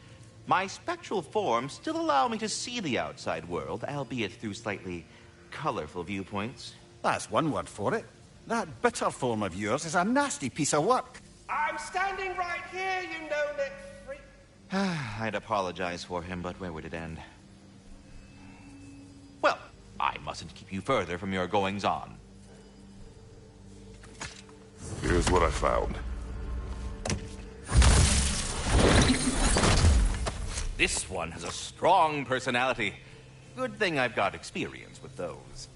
My spectral forms still allow me to see the outside world, albeit through slightly colorful viewpoints. That's one word for it. That bitter form of yours is a nasty piece of work. I'm standing right here, you no-neck freak. I'd apologize for him, but where would it end? Well, I mustn't keep you further from your goings-on. Here's what I found. This one has a strong personality. Good thing I've got experience with those.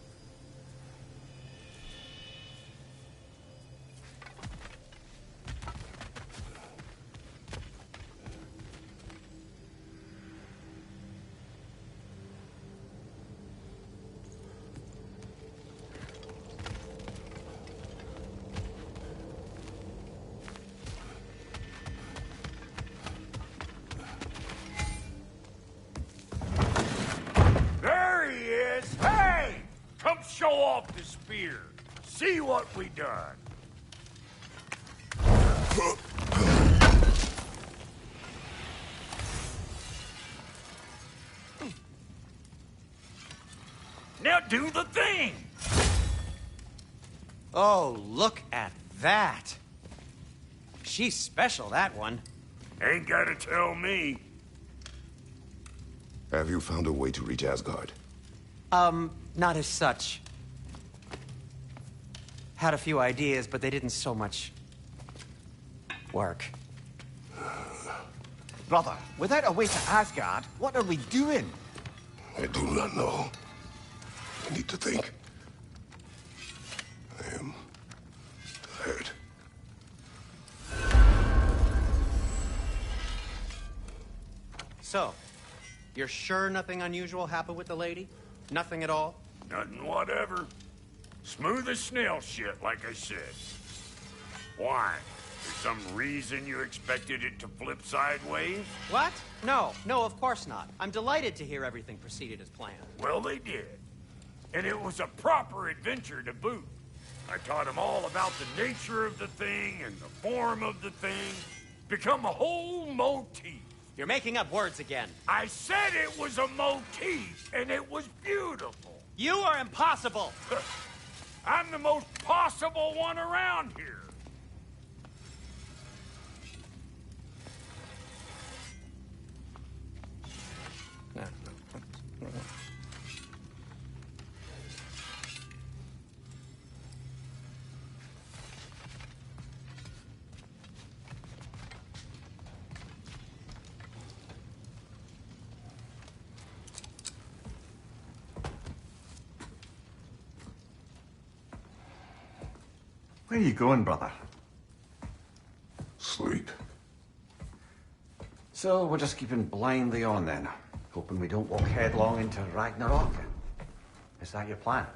There he is! Hey! Come show off the spear. See what we done. can't do the thing! Oh, look at that. She's special, that one. Ain't gotta tell me. Have you found a way to reach Asgard? Not as such. Had a few ideas, but they didn't so much work. Brother, without a way to Asgard, what are we doing? I do not know. I need to think. I am tired. So, you're sure nothing unusual happened with the lady? Nothing at all? Nothing whatever. Smooth as snail shit, like I said. Why? There's some reason you expected it to flip sideways? What? No, of course not. I'm delighted to hear everything proceeded as planned. Well, they did. And it was a proper adventure to boot. I taught them all about the nature of the thing and the form of the thing. Become a whole motif. You're making up words again. I said it was a motif, and it was beautiful. You are impossible! I'm the most possible one around here. Where are you going, brother? Sleep. So we're just keeping blindly on then, hoping we don't walk headlong into Ragnarok. Is that your plan?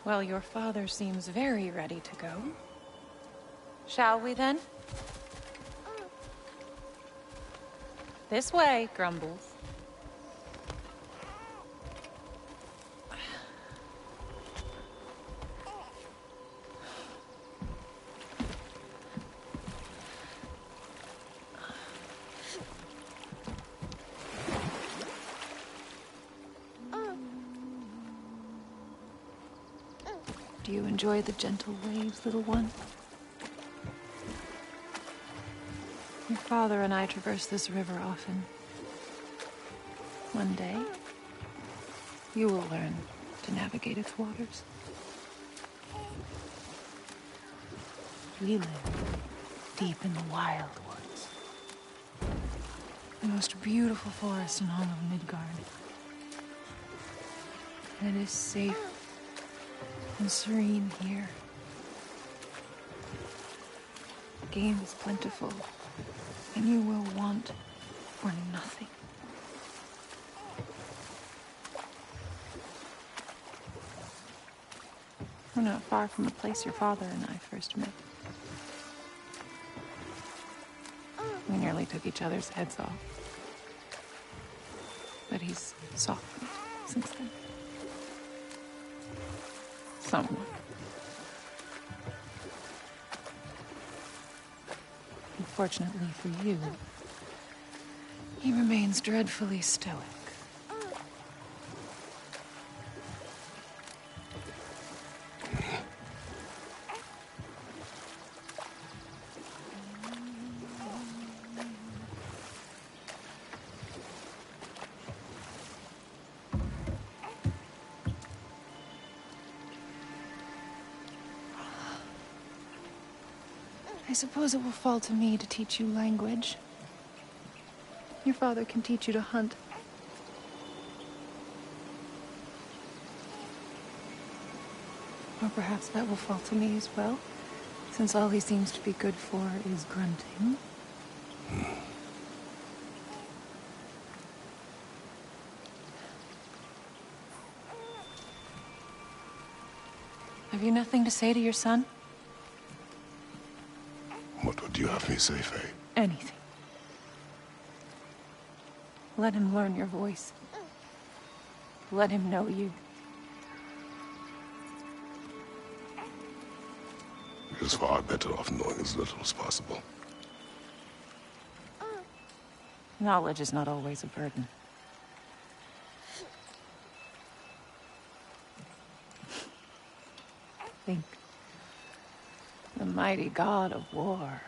Well, your father seems very ready to go. Shall we then? This way, Grumbles. Do you enjoy the gentle waves, little one? Your father and I traverse this river often. One day, you will learn to navigate its waters. We live deep in the wild woods. The most beautiful forest in all of Midgard. And it is safe and serene here. Game is plentiful, and you will want for nothing. We're not far from the place your father and I first met. We nearly took each other's heads off. But he's softened since then. Somewhat. Unfortunately for you, he remains dreadfully stoic. I suppose it will fall to me to teach you language. Your father can teach you to hunt. Or perhaps that will fall to me as well, since all he seems to be good for is grunting. Have you nothing to say to your son? What would you have me say, Faye? Anything. Let him learn your voice. Let him know you. He is far better off knowing as little as possible. Knowledge is not always a burden. Think. The mighty god of war,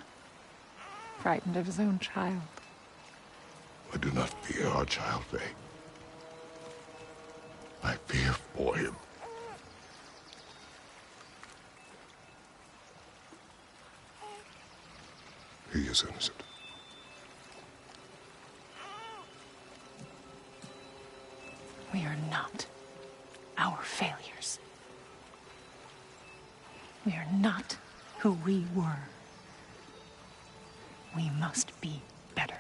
frightened of his own child. I do not fear our child, Faye. I fear for him. He is innocent. We are not our failures. We are not who we were. We must be better.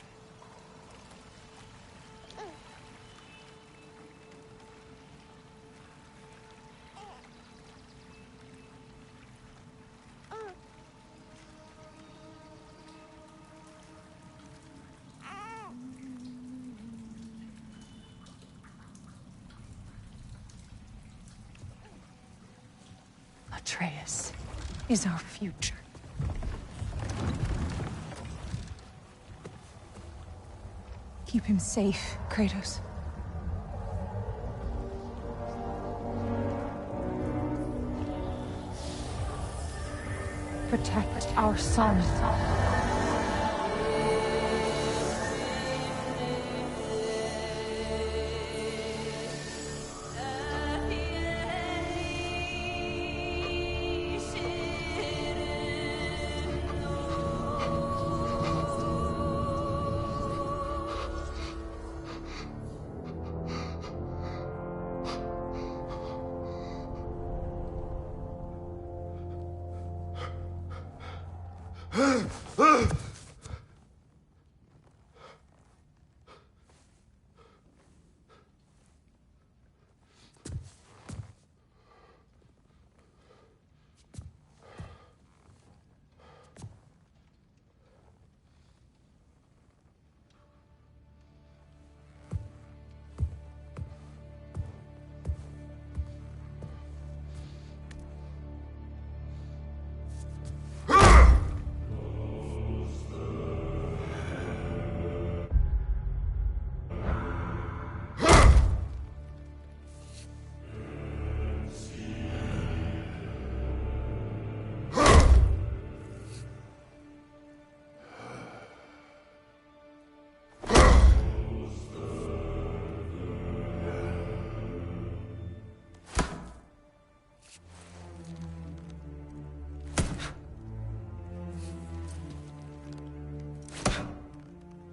Atreus is our future. Keep him safe, Kratos. Protect our son.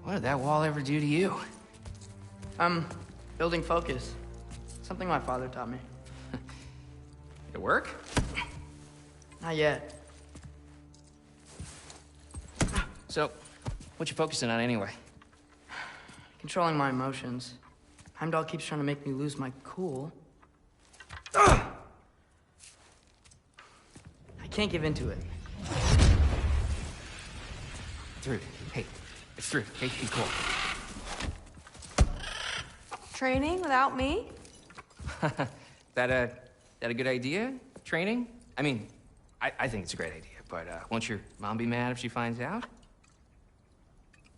What did that wall ever do to you? Building focus. Something my father taught me. Did it work? Not yet. So, what you focusing on anyway? Controlling my emotions. Heimdall keeps trying to make me lose my cool. I can't give into it. Through. Hey, it's through. Hey, be cool. Training without me? That a good idea? Training? I mean, I think it's a great idea, but won't your mom be mad if she finds out?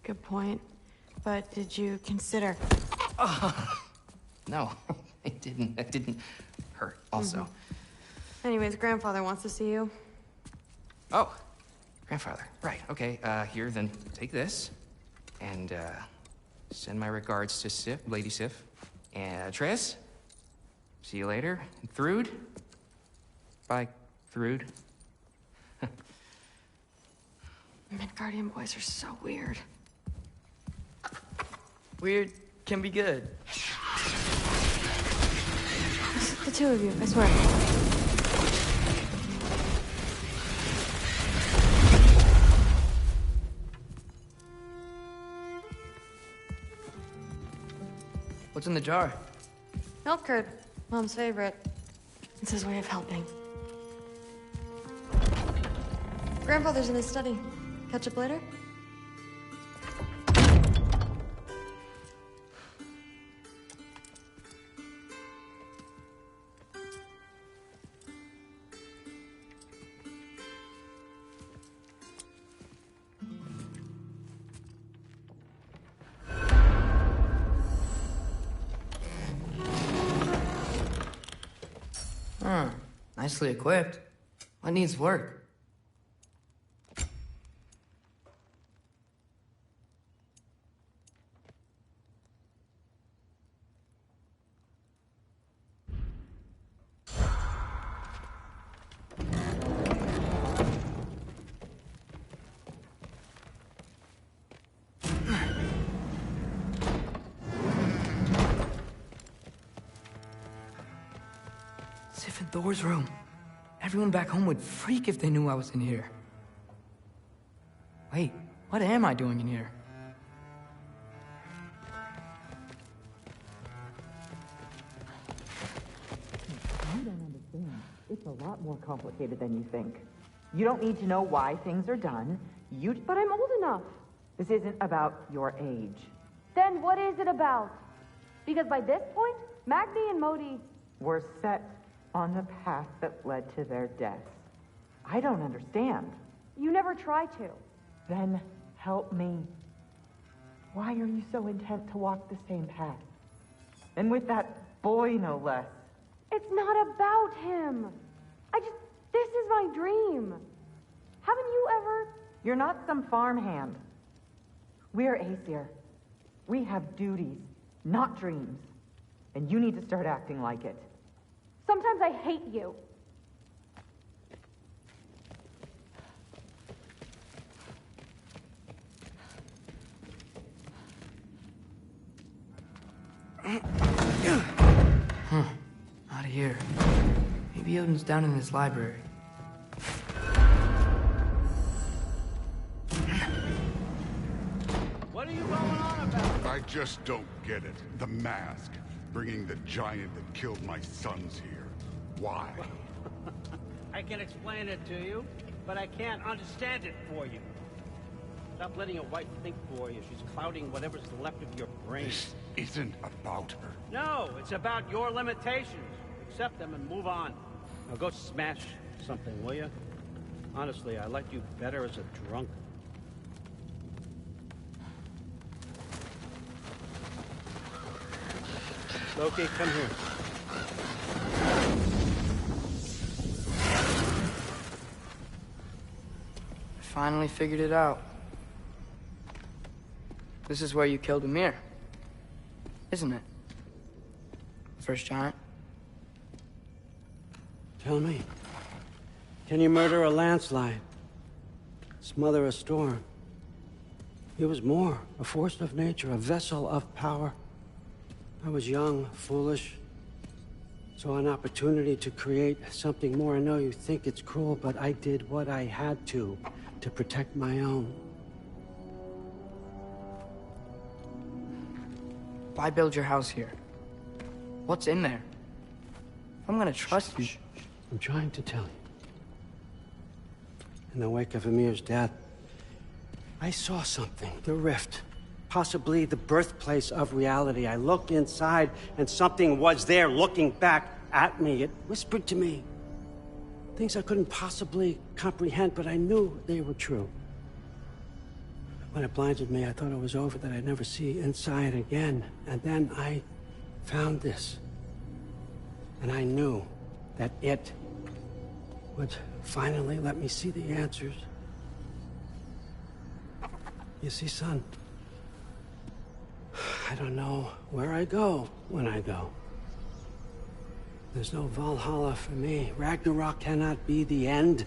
Good point. But did you consider... No, it didn't. It didn't hurt, also. Anyways, grandfather wants to see you. Oh, grandfather. Right, okay. Here, then take this. And, send my regards to Sif, Lady Sif. And, Triss. See you later. And Thrude. Bye, Thrude. Midgardian boys are so weird. Weird can be good. The two of you, I swear. What's in the jar? Milk curd, Mom's favorite. It's his way of helping. Grandfather's in his study. Catch up later? Nicely equipped. What needs work? Sif and Thor's room. Everyone back home would freak if they knew I was in here. Wait, what am I doing in here? You don't understand. It's a lot more complicated than you think. You don't need to know why things are done. But I'm old enough. This isn't about your age. Then what is it about? Because by this point, Magni and Modi were set on the path that led to their deaths. I don't understand. You never try to. Then help me. Why are you so intent to walk the same path? And with that boy, no less. It's not about him. This is my dream. Haven't you ever? You're not some farmhand. We're Aesir. We have duties, not dreams. And you need to start acting like it. Sometimes I hate you. Out of here. Maybe Odin's down in his library. What are you going on about? I just don't get it. The mask. Bringing the giant that killed my sons here. Why? I can explain it to you, but I can't understand it for you. Stop letting your wife think for you. She's clouding whatever's left of your brain. This isn't about her. No, it's about your limitations. Accept them and move on. Now go smash something, will you? Honestly, I liked you better as a drunk. Loki, come here. I finally figured it out. This is where you killed Ymir. Isn't it? First giant. Tell me, can you murder a landslide? Smother a storm? He was more, a force of nature, a vessel of power. I was young, foolish, saw an opportunity to create something more. I know you think it's cruel, but I did what I had to protect my own. Why build your house here? What's in there? I'm gonna trust you. I'm trying to tell you. In the wake of Amir's death, I saw something. The rift. Possibly the birthplace of reality. I looked inside, and something was there looking back at me. It whispered to me things I couldn't possibly comprehend, but I knew they were true. When it blinded me, I thought it was over, that I'd never see inside again. And then I found this. And I knew that it would finally let me see the answers. You see, son, I don't know where I go when I go. There's no Valhalla for me. Ragnarok cannot be the end.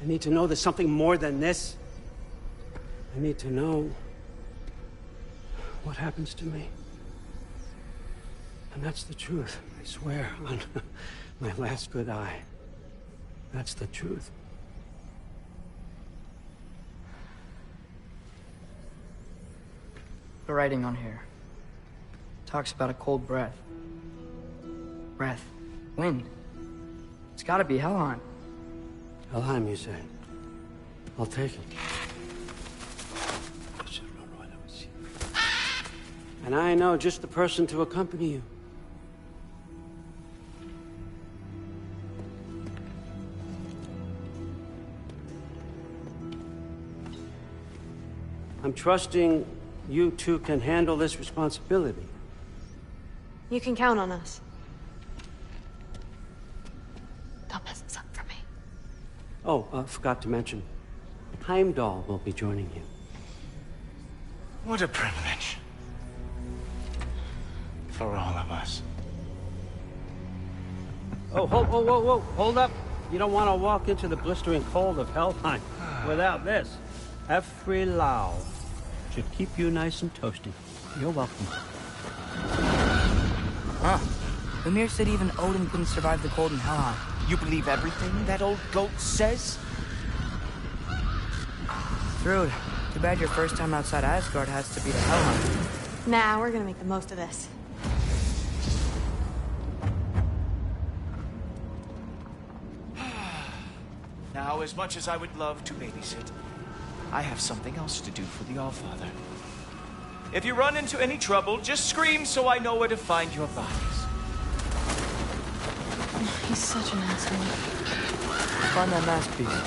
I need to know there's something more than this. I need to know what happens to me. And that's the truth, I swear, on my last good eye. That's the truth. The writing on here talks about a cold breath. Breath. Wind. It's gotta be Helheim. Helheim, you say? I'll take it. And I know just the person to accompany you. I'm trusting you two can handle this responsibility. You can count on us. Don't mess this up for me. Oh, forgot to mention, Heimdall will be joining you. What a privilege. For all of us. Oh, whoa, hold up. You don't want to walk into the blistering cold of Helheim without this. Every Lau should keep you nice and toasty. You're welcome. Huh. Ymir said even Odin couldn't survive the cold in Helheim. You believe everything that old goat says? Rude. Too bad your first time outside Asgard has to be to Helheim. Nah, we're gonna make the most of this. Now, as much as I would love to babysit, I have something else to do for the Allfather. If you run into any trouble, just scream so I know where to find your bodies. He's such an asshole. Find that masterpiece.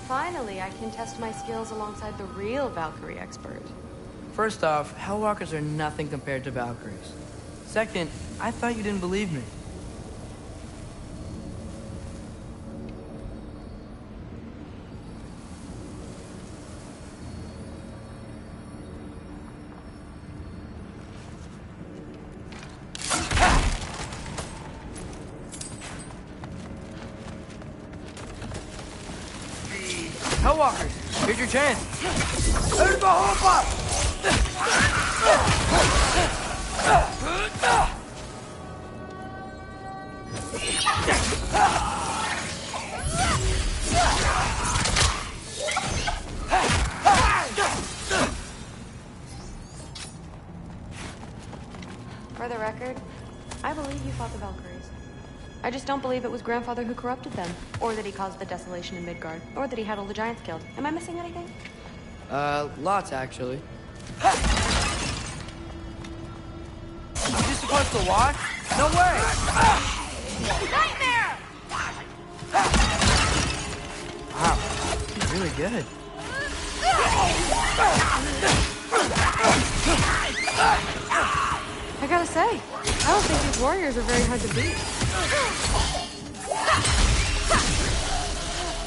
Finally, I can test my skills alongside the real Valkyrie expert. First off, Hellwalkers are nothing compared to Valkyries. Second, I thought you didn't believe me. Hellwalkers, here's your chance. For the record, I believe you fought the Valkyries. I just don't believe it was Grandfather who corrupted them, or that he caused the desolation in Midgard, or that he had all the giants killed. Am I missing anything? Lots, actually. Is this supposed to watch? No way! Nightmare! Wow, he's really good. I gotta say, I don't think these warriors are very hard to beat.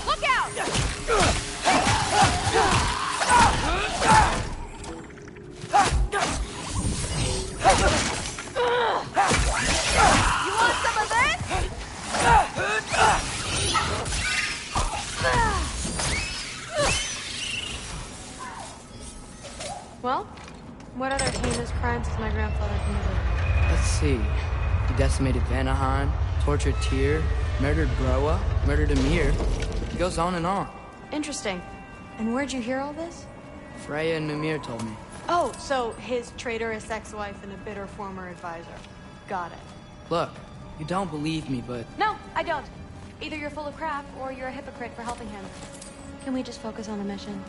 Look Look out! You want some of this? Well, what other heinous crimes has my grandfather committed? Let's see. He decimated Vanaheim, tortured Tyr, murdered Groa, murdered Emir. It goes on and on. Interesting. And where'd you hear all this? Freya and Mimir told me. Oh, so his traitorous ex-wife and a bitter former advisor. Got it. Look, you don't believe me, but... No, I don't. Either you're full of crap or you're a hypocrite for helping him. Can we just focus on the mission?